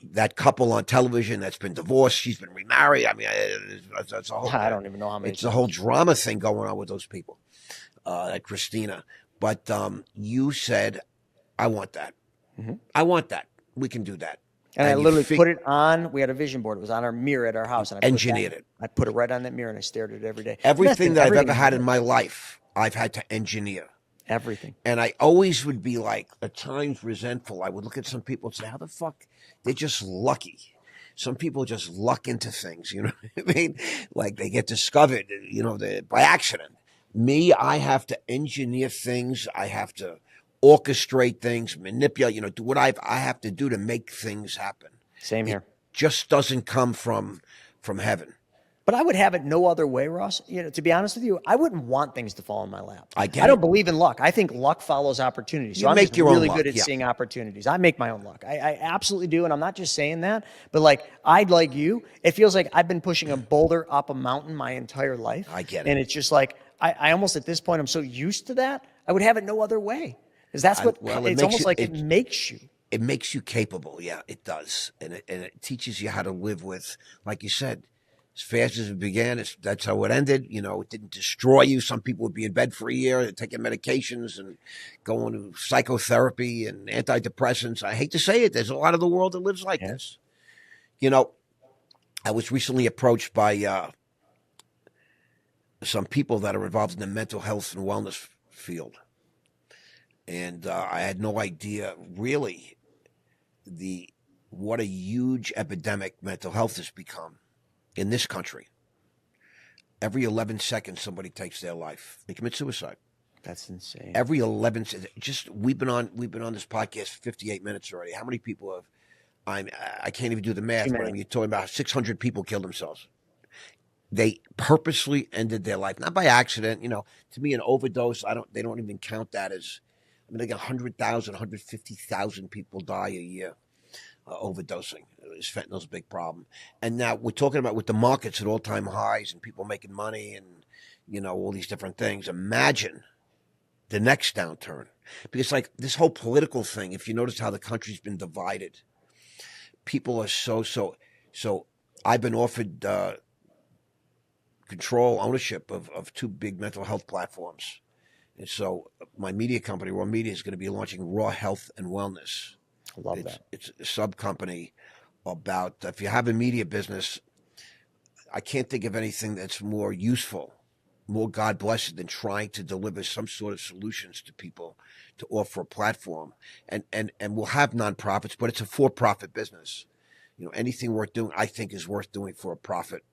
that couple on television that's been divorced. She's been remarried. I mean, that's a whole. I don't even know how many. It's a whole drama thing going on with those people. Christina, but you said, I want that. Mm-hmm. I want that. We can do that. And I literally put it on. We had a vision board. It was on our mirror at our house. And I engineered it. I put it right on that mirror, and I stared at it every day. Everything that I've ever had in my life, I've had to engineer. Everything. And I always would be like, at times resentful. I would look at some people and say, how the fuck? They're just lucky. Some people just luck into things, you know what I mean? Like they get discovered, by accident. Me, I have to engineer things. I have to orchestrate things, manipulate, do what I have to do to make things happen. Same here. It just doesn't come from heaven. But I would have it no other way, Ross. To be honest with you, I wouldn't want things to fall in my lap. I don't believe in luck. I think luck follows opportunity. So I'm just really good at seeing opportunities. I make my own luck. I absolutely do. And I'm not just saying that, but like you, it feels like I've been pushing a boulder up a mountain my entire life. I get it. And it's just like, I almost at this point, I'm so used to that. I would have it no other way. Because that's what, it's almost like it makes you. It makes you capable. Yeah, it does. And it teaches you how to live with, like you said, as fast as it began, that's how it ended. It didn't destroy you. Some people would be in bed for a year, taking medications and going to psychotherapy and antidepressants. I hate to say it. There's a lot of the world that lives like this. I was recently approached by some people that are involved in the mental health and wellness field. And I had no idea, really, what a huge epidemic mental health has become in this country. Every 11 seconds, somebody takes their life. They commit suicide. That's insane. Every 11 seconds. We've been on this podcast for 58 minutes already. How many people have? I can't even do the math, but you're talking about 600 people killed themselves. They purposely ended their life, not by accident. To me, an overdose, they don't even count that as. Like 100,000, 150,000 people die a year overdosing. Fentanyl's a big problem. And now we're talking about with the markets at all-time highs and people making money and, all these different things. Imagine the next downturn. Because like this whole political thing, if you notice how the country's been divided, people are so. I've been offered control, ownership of two big mental health platforms. And so my media company, Raw Media, is going to be launching Raw Health and Wellness. I love that. It's a sub company about, if you have a media business, I can't think of anything that's more useful, more God blessed than trying to deliver some sort of solutions to people to offer a platform. And we'll have nonprofits, but it's a for-profit business. You know, anything worth doing, I think, is worth doing for a profit.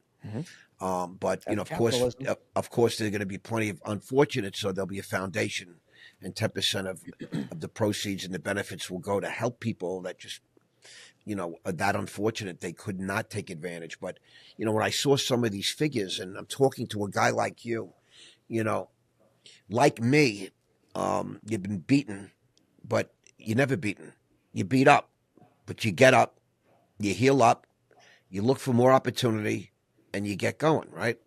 But you know, of course, there are going to be plenty of unfortunates, so there'll be a foundation, and 10% of the proceeds and the benefits will go to help people that just, you know, are that unfortunate they could not take advantage. But you know, when I saw some of these figures, and I'm talking to a guy like you, you know, like me, you've been beaten, but you're never beaten. You beat up, but you get up, you heal up, you look for more opportunity, and you get going, right?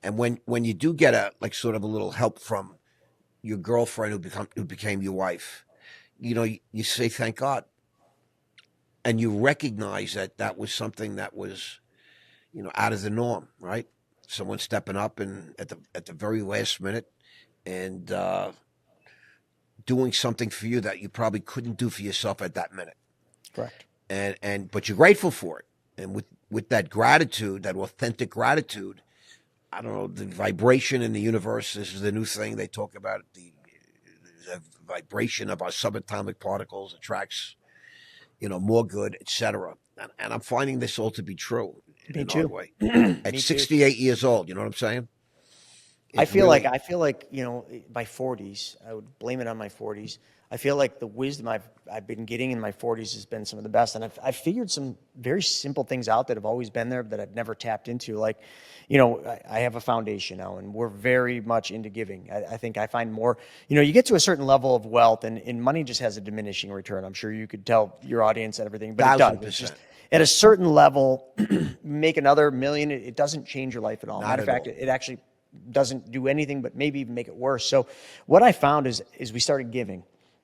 And when you do get a sort of a little help from your girlfriend who became your wife, you know, you say thank God, and you recognize that was something that was, you know, out of the norm, right? Someone stepping up and at the very last minute and doing something for you that you probably couldn't do for yourself at that minute. Correct. But you're grateful for it, and with that gratitude, that authentic gratitude, I don't know, the vibration in the universe. This is the new thing they talk about. The vibration of our subatomic particles attracts, you know, more good, etc. And I'm finding this all to be true. Me too. Way. At 68 years old, you know what I'm saying? I feel like, you know, my 40s, I would blame it on my 40s. I feel like the wisdom I've been getting in my 40s has been some of the best. And I've figured some very simple things out that have always been there that I've never tapped into. Like, you know, I have a foundation now, and we're very much into giving. I think I find more, you know, you get to a certain level of wealth, and money just has a diminishing return. I'm sure you could tell your audience and everything, but it does. It's just, at a certain level, make another million, it doesn't change your life at all. Matter of fact, it actually doesn't do anything but maybe even make it worse. So what I found is we started giving.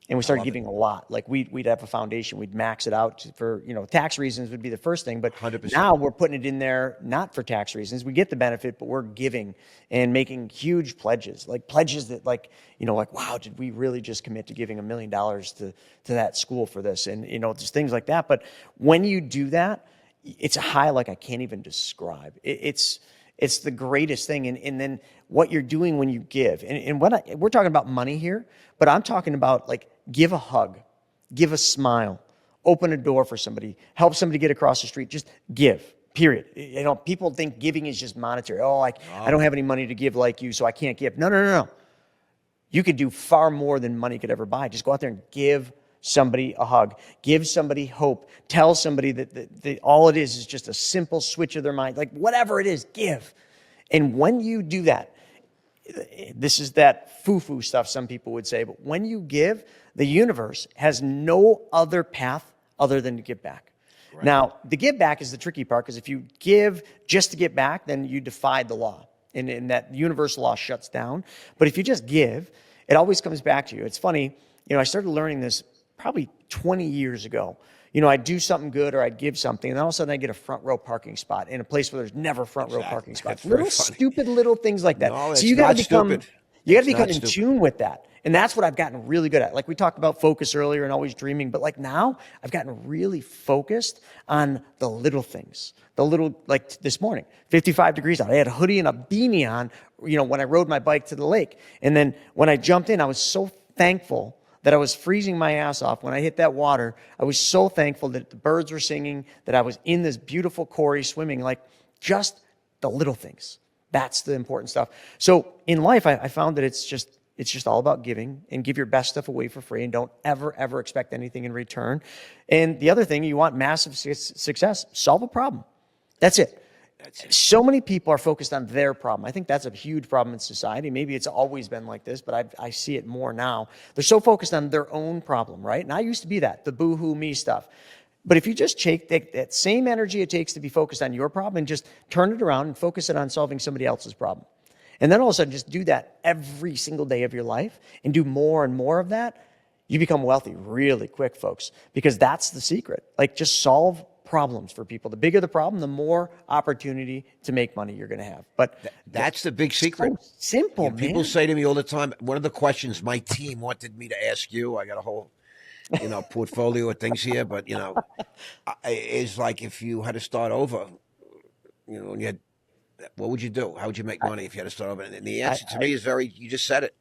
And we started giving a lot. Like we'd have a foundation, we'd max it out for, you know, tax reasons would be the first thing. But 100%. Now we're putting it in there, not for tax reasons. We get the benefit, but we're giving and making huge pledges, like pledges that like, you know, like, wow, did we really just commit to giving $1 million to that school for this? And, you know, just things like that. But when you do that, it's a high like I can't even describe. It's the greatest thing. And then what you're doing when you give, and we're talking about money here, but I'm talking about like give a hug, give a smile, open a door for somebody, help somebody get across the street, just give, period. You know, people think giving is just monetary. Oh, I don't have any money to give like you, so I can't give. No. You could do far more than money could ever buy. Just go out there and give somebody a hug, give somebody hope, tell somebody that all it is just a simple switch of their mind, like whatever it is, give. And when you do that, this is that foo-foo stuff some people would say, but when you give, the universe has no other path other than to give back. Right. Now, the give back is the tricky part, because if you give just to get back, then you defied the law, and that universal law shuts down. But if you just give, it always comes back to you. It's funny, you know, I started learning this probably 20 years ago. You know, I'd do something good or I'd give something, and then all of a sudden I get a front row parking spot in a place where there's never front row parking spots. Little stupid little things like that. No, so you got to become in tune with that. And that's what I've gotten really good at. Like we talked about focus earlier and always dreaming, but like now I've gotten really focused on the little things. The little, like this morning, 55 degrees out. I had a hoodie and a beanie on, you know, when I rode my bike to the lake. And then when I jumped in, I was so thankful that I was freezing my ass off when I hit that water. I was so thankful that the birds were singing, that I was in this beautiful quarry swimming, like just the little things. That's the important stuff. So in life, I found that it's just all about giving, and give your best stuff away for free, and don't ever expect anything in return. And the other thing, you want massive success, solve a problem. That's it. So many people are focused on their problem. I think that's a huge problem in society. Maybe it's always been like this, but I see it more now. They're so focused on their own problem, right? And I used to be the boo-hoo me stuff. But if you just take that same energy it takes to be focused on your problem and just turn it around and focus it on solving somebody else's problem. And then all of a sudden just do that every single day of your life and do more and more of that, you become wealthy really quick, folks, because that's the secret. Like, just solve problems for people. The bigger the problem, the more opportunity to make money you're going to have. But that's the big secret. So simple, man. People say to me all the time, one of the questions my team wanted me to ask you, I got a whole, portfolio of things here, but, is like, if you had to start over, and you had, what would you do? How would you make money if you had to start over? And the answer to me is you just said it.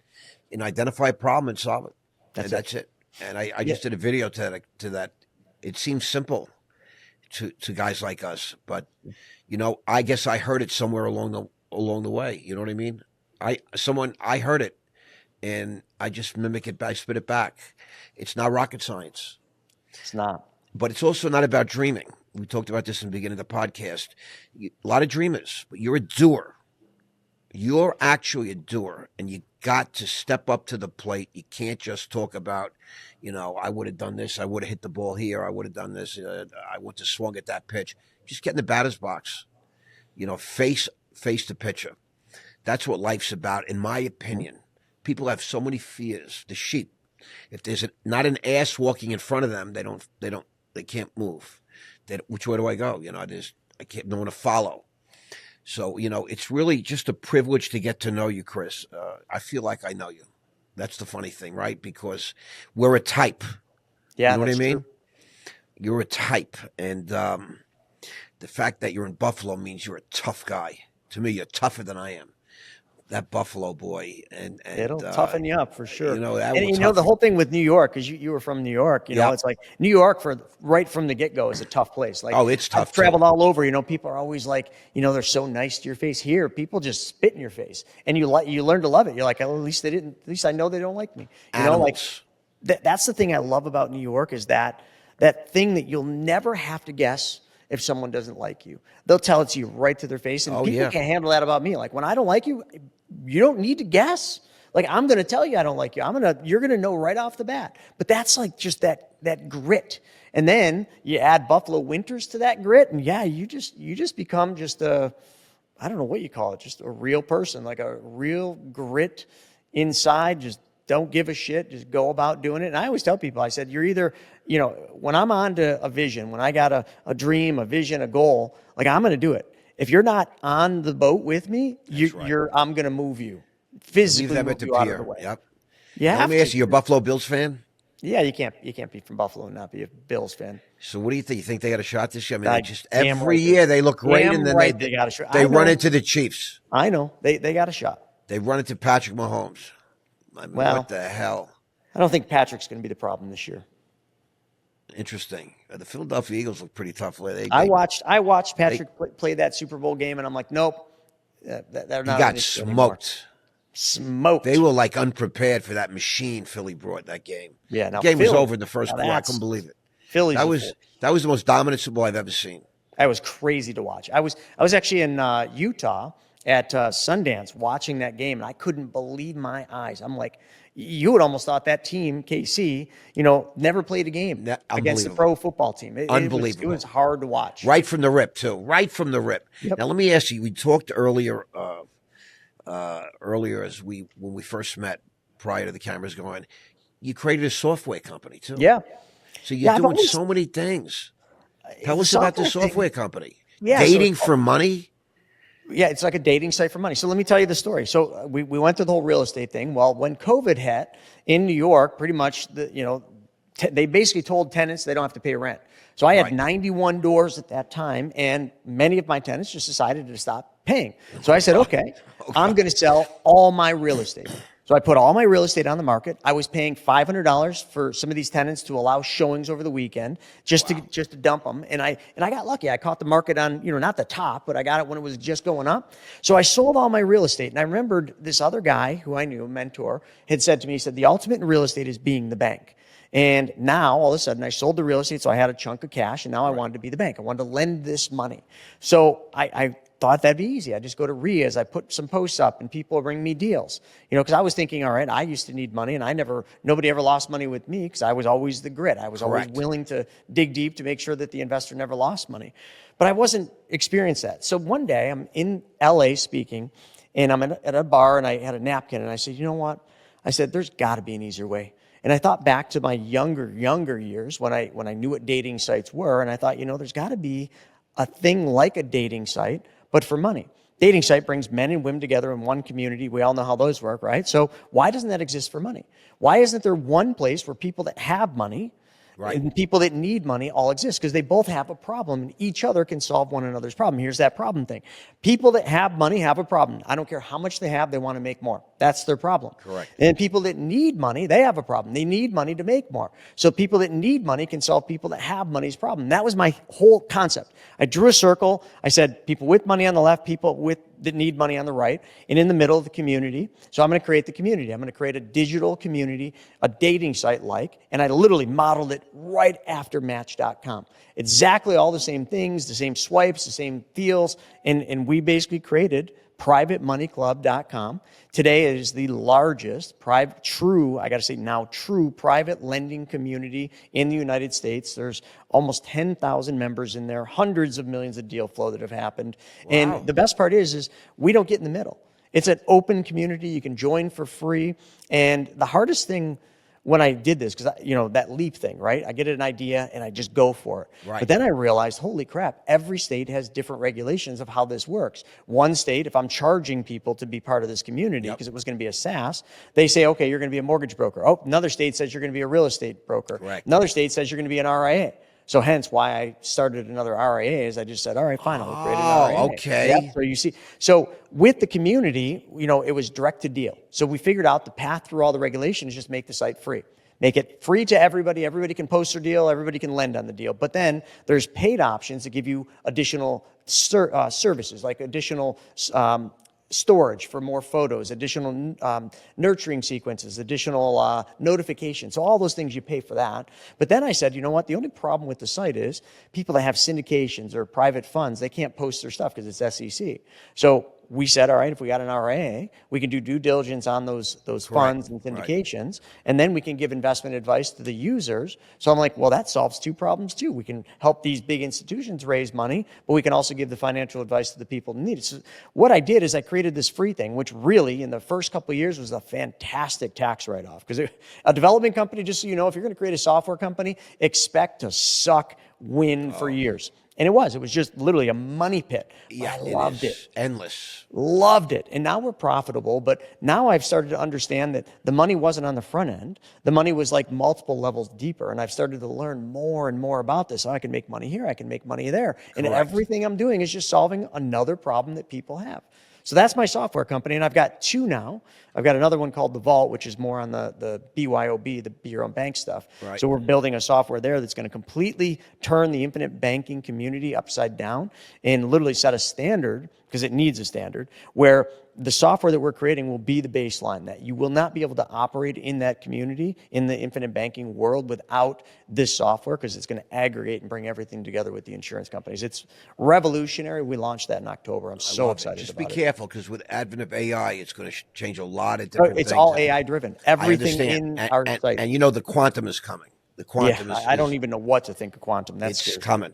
Identify a problem and solve it. That's it. And I just did a video to that. It seems simple to guys like us, but I guess I heard it somewhere along the way. You know what I mean? I heard it, and I just mimic it. I spit it back. It's not rocket science. It's not. But it's also not about dreaming. We talked about this in the beginning of the podcast. A lot of dreamers, but you're a doer. You're actually a doer, and you got to step up to the plate. You can't just talk about, I would have done this. I would have hit the ball here. I would have done this. I would have swung at that pitch. Just get in the batter's box. Face the pitcher. That's what life's about, in my opinion. People have so many fears. The sheep. If there's not an ass walking in front of them, they can't move. Which way do I go? I can't. No one to follow. So, it's really just a privilege to get to know you, Chris. I feel like I know you. That's the funny thing, right? Because we're a type. Yeah, you know what I mean? True. You're a type, and the fact that you're in Buffalo means you're a tough guy. To me, you're tougher than I am. That Buffalo boy, and it'll toughen you up for sure. The whole thing with New York, because you were from New York. It's like New York right from the get go is a tough place. Like, it's tough. I've traveled all over. People are always like, they're so nice to your face. Here, people just spit in your face, and you learn to love it. You're like, oh, at least I know they don't like me. That's the thing I love about New York is that thing that you'll never have to guess. If someone doesn't like you, they'll tell it to you right to their face. And people can't handle that about me. Like, when I don't like you, you don't need to guess. Like, I'm going to tell you I don't like you. You're going to know right off the bat. But that's like just that grit. And then you add Buffalo winters to that grit. And you just become just I don't know what you call it, just a real person, like a real grit inside. Just don't give a shit. Just go about doing it. And I always tell people, I said, you're either, when I'm on to a vision, when I got a dream, a vision, a goal, like, I'm going to do it. If you're not on the boat with me, I'm going to move you physically, move you out of the way. Yep. Yeah. Let me ask you, you're a Buffalo Bills fan? Yeah, you can't be from Buffalo and not be a Bills fan. So what do you think? You think they got a shot this year? I mean, every year they look great, and then they got a shot. They run into the Chiefs. I know. They got a shot. They run into Patrick Mahomes. I mean, what the hell? I don't think Patrick's going to be the problem this year. Interesting. The Philadelphia Eagles look pretty tough. I watched Patrick play that Super Bowl game, and I'm like, nope, they're not. He got smoked. Smoked. They were like unprepared for that machine Philly brought that game. Yeah, the game was over in the first quarter. I couldn't believe it. Philly. That was the most dominant Super Bowl I've ever seen. That was crazy to watch. I was actually in Utah at Sundance watching that game, and I couldn't believe my eyes. I'm like, you would almost thought that team, KC, never played a game against a pro football team. Unbelievable. It was hard to watch. Right from the rip, too. Right from the rip. Yep. Now, let me ask you, we talked earlier when we first met, prior to the cameras going, you created a software company, too. Yeah. So you're doing so many things. Tell us about the software company. Yeah, Dating for money? Yeah, it's like a dating site for money. So let me tell you the story. So we went through the whole real estate thing. Well, when COVID hit in New York, pretty much, they basically told tenants they don't have to pay rent. So I had 91 doors at that time, and many of my tenants just decided to stop paying. So I said, okay, I'm going to sell all my real estate. So I put all my real estate on the market. I was paying $500 for some of these tenants to allow showings over the weekend, just to dump them. And I got lucky. I caught the market on, not the top, but I got it when it was just going up. So I sold all my real estate. And I remembered this other guy who I knew, a mentor, had said to me, he said, the ultimate in real estate is being the bank. And now, all of a sudden, I sold the real estate, so I had a chunk of cash, and now I wanted to be the bank. I wanted to lend this money. So I thought that'd be easy. I just go to RIAs. I put some posts up, and people bring me deals. Because I was thinking, all right, I used to need money, and nobody ever lost money with me because I was always the grit. I was always willing to dig deep to make sure that the investor never lost money. But I wasn't experienced that. So one day, I'm in LA speaking, And I'm at a bar and I had a napkin and I said, you know what? I said, there's got to be an easier way. And I thought back to my younger years when I knew what dating sites were. And I thought, there's got to be a thing like a dating site, but for money. Dating site brings men and women together in one community. We all know how those work, right? So why doesn't that exist for money? Why isn't there one place where people that have money and people that need money all exist? Because they both have a problem and each other can solve one another's problem. Here's that problem thing. People that have money have a problem. I don't care how much they have, they want to make more. That's their problem. Correct. And people that need money, they have a problem. They need money to make more. So people that need money can solve people that have money's problem. That was my whole concept. I drew a circle. I said people with money on the left, people that need money on the right, and in the middle of the community. So I'm going to create the community. I'm going to create a digital community, a dating site and I literally modeled it right after Match.com. Exactly all the same things, the same swipes, the same feels, and we basically created privatemoneyclub.com. Today it is the largest true private lending community in the United States. There's almost 10,000 members in there, hundreds of millions of deal flow that have happened. Wow. And the best part is we don't get in the middle. It's an open community. You can join for free. And the hardest thing when I did this, because that leap thing, right? I get an idea and I just go for it. Right. But then I realized, holy crap, every state has different regulations of how this works. One state, if I'm charging people to be part of this community, because it was going to be a SaaS, they say, okay, you're going to be a mortgage broker. Oh, another state says you're going to be a real estate broker. Correct. Another state says you're going to be an RIA. So hence why I started another RIA is I just said, all right, fine, I'll create an RIA. Okay. Yep. So you see, with the community, it was direct to deal. So we figured out the path through all the regulations is just make the site free. Make it free to everybody. Everybody can post their deal. Everybody can lend on the deal. But then there's paid options that give you additional services, like additional storage for more photos, additional nurturing sequences, additional notifications. So all those things you pay for that. But then I said, you know what? The only problem with the site is people that have syndications or private funds, they can't post their stuff because it's SEC. So we said, all right, if we got an RIA, we can do due diligence on those funds and syndications, and then we can give investment advice to the users. So I'm like, well, that solves two problems too. We can help these big institutions raise money, but we can also give the financial advice to the people who need it. So what I did is I created this free thing, which really in the first couple of years was a fantastic tax write-off. Because a development company, just so you know, if you're going to create a software company, expect to win for years. And it was just literally a money pit. Yeah, I loved it. Endless. Loved it. And now we're profitable, but now I've started to understand that the money wasn't on the front end. The money was like multiple levels deeper. And I've started to learn more and more about this. So I can make money here. I can make money there. And everything I'm doing is just solving another problem that people have. So that's my software company, and I've got two now. I've got another one called The Vault, which is more on the BYOB, the Be Your Own Bank stuff. Right. So we're building a software there that's going to completely turn the infinite banking community upside down and literally set a standard, because it needs a standard, where the software that we're creating will be the baseline, that you will not be able to operate in that community, in the infinite banking world, without this software, because it's going to aggregate and bring everything together with the insurance companies. It's revolutionary. We launched that in October. I'm so excited about it. Just be careful, because with advent of AI, it's going to change a lot of different things. It's all AI driven. Everything in our site. And the quantum is coming. The quantum I don't even know what to think of quantum. It's coming.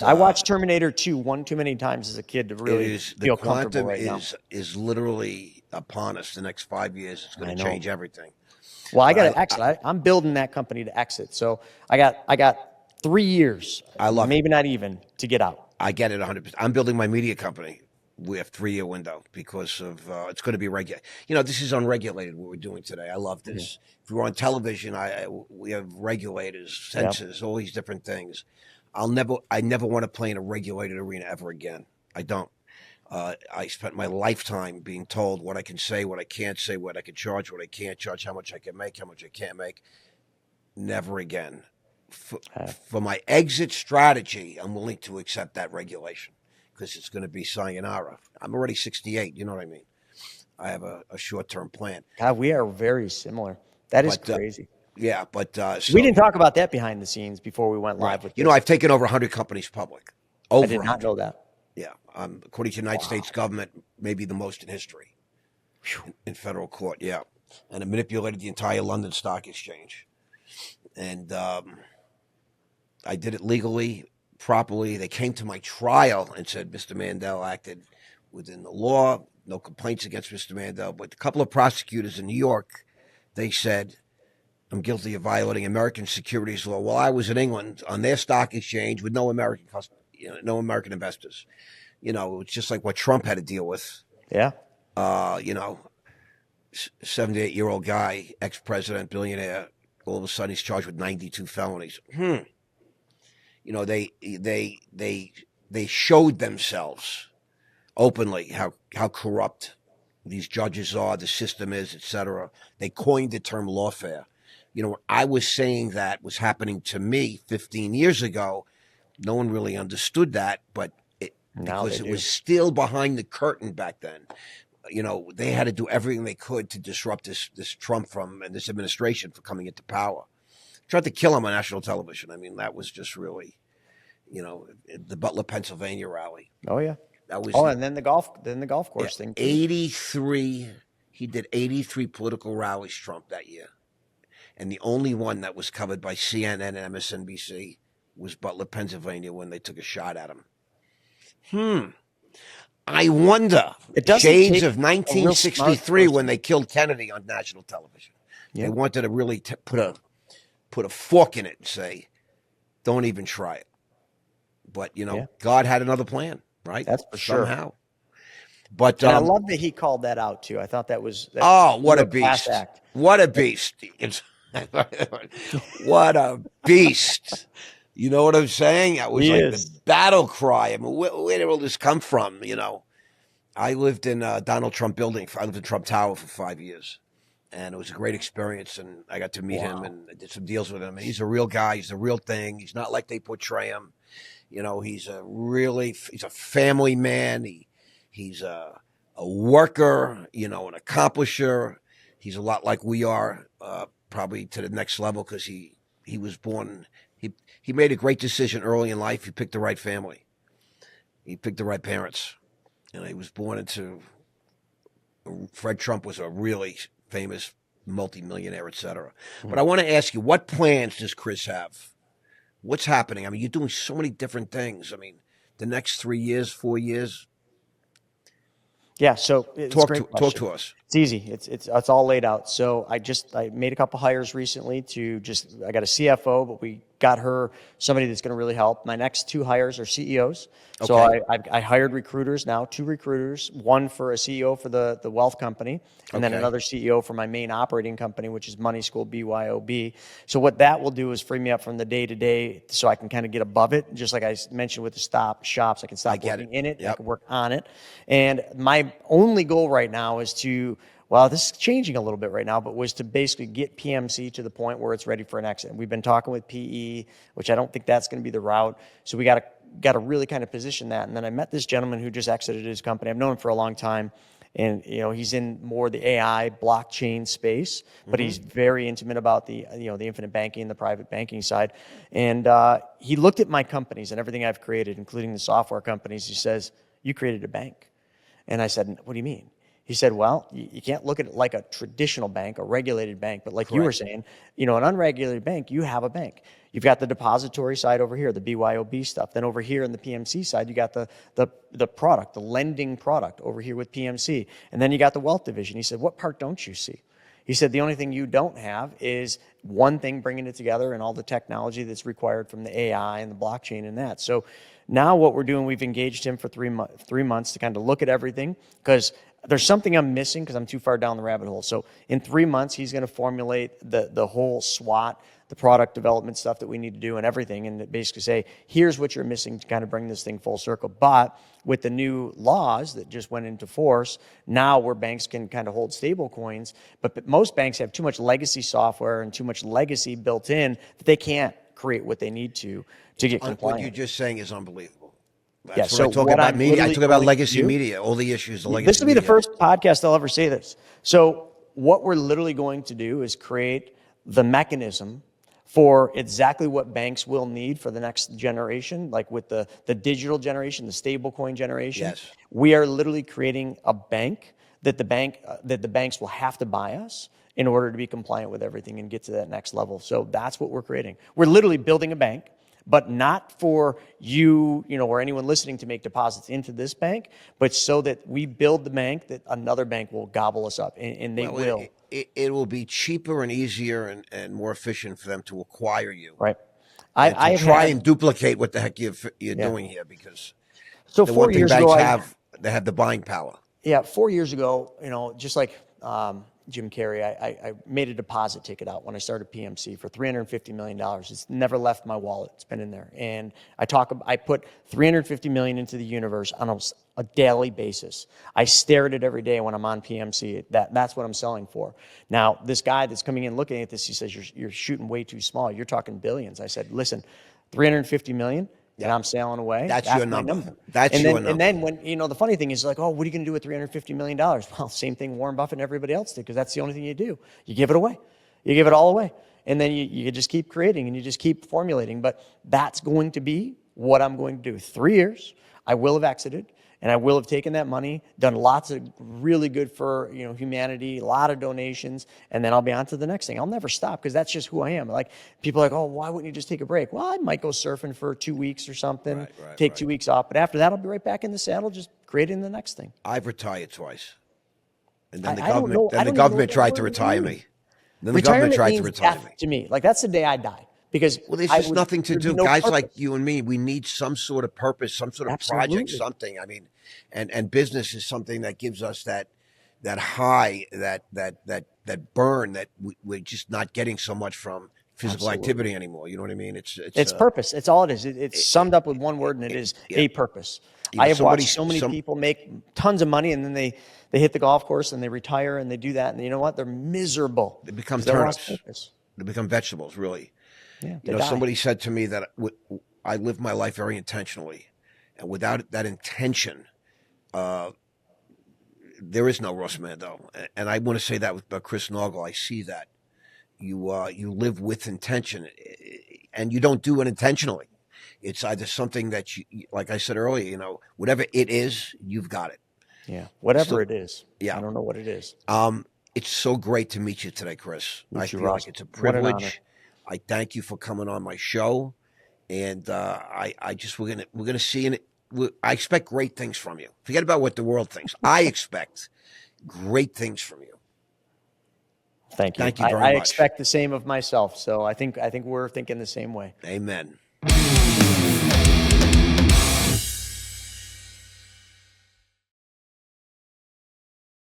I watched Terminator 2 one too many times as a kid to really feel comfortable right now. The quantum is literally upon us. The next 5 years, it's going to change everything. Well, I got to exit. I'm building that company to exit. So I got 3 years. I love maybe not even to get out. I get it 100%. I'm building my media company. We have 3-year window because of it's going to be regulated. This is unregulated what we're doing today. I love this. Mm-hmm. If we're on television, we have regulators, censors, all these different things. I never want to play in a regulated arena ever again. I don't. I spent my lifetime being told what I can say, what I can't say, what I can charge, what I can't charge, how much I can make, how much I can't make. Never again. For my exit strategy, I'm willing to accept that regulation, because it's going to be sayonara. I'm already 68. You know what I mean? I have a short-term plan. God, we are very similar. That is crazy. But we didn't talk about that behind the scenes before we went live with this. I've taken over 100 companies public. I did not know that. Yeah. According to the United States government, maybe the most in history in federal court. Yeah. And it manipulated the entire London Stock Exchange. And I did it legally, properly. They came to my trial and said Mr. Mandell acted within the law. no complaints against Mr. Mandel, but a couple of prosecutors in New York, they said, I'm guilty of violating American securities law. While I was in England on their stock exchange with no American no American investors. It's just like what Trump had to deal with. Yeah. 78-year-old guy, ex-president, billionaire. All of a sudden, he's charged with 92 felonies. They showed themselves openly how corrupt these judges are, the system is, etc. They coined the term lawfare. I was saying that was happening to me 15 years ago. No one really understood that, but because it was still behind the curtain back then. They had to do everything they could to disrupt this Trump and this administration for coming into power. Tried to kill him on national television. I mean, that was just really, the Butler, Pennsylvania rally. Oh yeah. That was. And then the golf course thing. Too. 83. He did 83 political rallies, Trump, that year. And the only one that was covered by CNN and MSNBC was Butler, Pennsylvania, when they took a shot at him. I wonder. Shades of 1963 when they killed Kennedy on national television. Yeah. They wanted to really put a fork in it and say, don't even try it. But, God had another plan, right? That's for sure. Somehow. But I love that he called that out, too. I thought that was... what a beast. What a beast. What a beast. You know what I'm saying? That was the battle cry. I mean, where did all this come from? I lived in Donald Trump building. I lived in Trump Tower for 5 years. And it was a great experience. And I got to meet him and I did some deals with him. And he's a real guy. He's the real thing. He's not like they portray him. He's a family man. He's a worker, an accomplisher. He's a lot like we are, probably to the next level because he was born. He made a great decision early in life. He picked the right family. He picked the right parents. And he was born into Fred Trump was a really famous multimillionaire, etc. But I want to ask you, what plans does Chris have? What's happening? I mean, you're doing so many different things. I mean, the next 3 years, 4 years. Yeah, so talk to us. It's easy. It's all laid out. So I made a couple hires recently I got a CFO, but we got her somebody that's going to really help. My next 2 hires are CEOs. Okay. So I hired recruiters now, 2 recruiters, one for a CEO for the wealth company, and then another CEO for my main operating company, which is Money School, BYOB. So what that will do is free me up from the day-to-day so I can kind of get above it. Just like I mentioned with the shops, I can stop working in it. Yep. I can work on it. And my only goal right now is this is changing a little bit right now, but was to basically get PMC to the point where it's ready for an exit. We've been talking with PE, which I don't think that's going to be the route. So we got to really kind of position that. And then I met this gentleman who just exited his company. I've known him for a long time. And, he's in more the AI blockchain space, but he's very intimate about the infinite banking, the private banking side. And he looked at my companies and everything I've created, including the software companies. He says, "You created a bank." And I said, "What do you mean?" He said, "Well, you can't look at it like a traditional bank, a regulated bank, but like you were saying, an unregulated bank, you have a bank. You've got the depository side over here, the BYOB stuff. Then over here in the PMC side, you got the product, the lending product over here with PMC. And then you got the wealth division." He said, "What part don't you see?" He said, "The only thing you don't have is one thing bringing it together and all the technology that's required from the AI and the blockchain and that." So now what we're doing, we've engaged him for 3 months to kind of look at everything because there's something I'm missing because I'm too far down the rabbit hole. So in 3 months, he's going to formulate the whole SWOT, the product development stuff that we need to do and everything, and basically say, here's what you're missing to kind of bring this thing full circle. But with the new laws that just went into force, now where banks can kind of hold stable coins, but most banks have too much legacy software and too much legacy built in that they can't create what they need to get compliant. What you're just saying is unbelievable. That's so I talk about media. I talk about legacy media, all the issues of legacy media. This will be the first podcast I'll ever say this. So what we're literally going to do is create the mechanism for exactly what banks will need for the next generation, like with the digital generation, the stablecoin generation. Yes. We are literally creating a bank that the banks will have to buy us in order to be compliant with everything and get to that next level. So that's what we're creating. We're literally building a bank, but not for you, or anyone listening to make deposits into this bank, but so that we build the bank that another bank will gobble us up, and they will. It will be cheaper and easier and more efficient for them to acquire you, Right. than to I've try had, and duplicate what the heck you're yeah. doing here, because So the one 4 thing years banks ago, have, they have the buying power. Yeah, 4 years ago, just like Jim Carrey, I made a deposit ticket out when I started PMC for $350 million. It's never left my wallet. It's been in there. And I put $350 million into the universe on a daily basis. I stare at it every day when I'm on PMC. That's what I'm selling for. Now, this guy that's coming in looking at this, he says, you're shooting way too small. You're talking billions. I said, listen, $350 million. And I'm sailing away. That's your number. That's and your then, number. And then when, the funny thing is like, oh, what are you going to do with $350 million? Well, same thing Warren Buffett and everybody else did, because that's the only thing you do. You give it away. You give it all away. And then you just keep creating and you just keep formulating. But that's going to be what I'm going to do. 3 years, I will have exited. And I will have taken that money, done lots of really good for humanity, a lot of donations, and then I'll be on to the next thing. I'll never stop, because that's just who I am. Like, people are like, oh, why wouldn't you just take a break? Well, I might go surfing for 2 weeks or something, take 2 weeks off. But after that, I'll be right back in the saddle, just creating the next thing. I've retired twice, and then the government tried to retire me. Then the Retirement government tried means to retire death me. to me. Like, that's the day I die. Because there's just nothing to do. Guys purpose. like you and me, we need some sort of purpose, some sort of project, something. I mean, and business is something that gives us that high, that burn that we're just not getting so much from physical activity anymore. You know what I mean? It's purpose. It's all it is. It's summed up with one word, and it is a purpose. I have watched so many people make tons of money, and then they hit the golf course and they retire and they do that, and you know what? They're miserable. They become turnips. They become vegetables, really. Yeah, somebody said to me that I live my life very intentionally, and without that intention, there is no Ross Mandell. And I want to say that with Chris Naugle. I see that you live with intention, and you don't do it intentionally. It's either something that you, like I said earlier, whatever it is, you've got it. Yeah, whatever it is. Yeah, I don't know what it is. It's so great to meet you today, Chris. I feel like it's a privilege. I thank you for coming on my show, and I just we're gonna see, and I expect great things from you. Forget about what the world thinks. I expect great things from you. Thank you. Thank you very much. I expect the same of myself. So I think we're thinking the same way. Amen.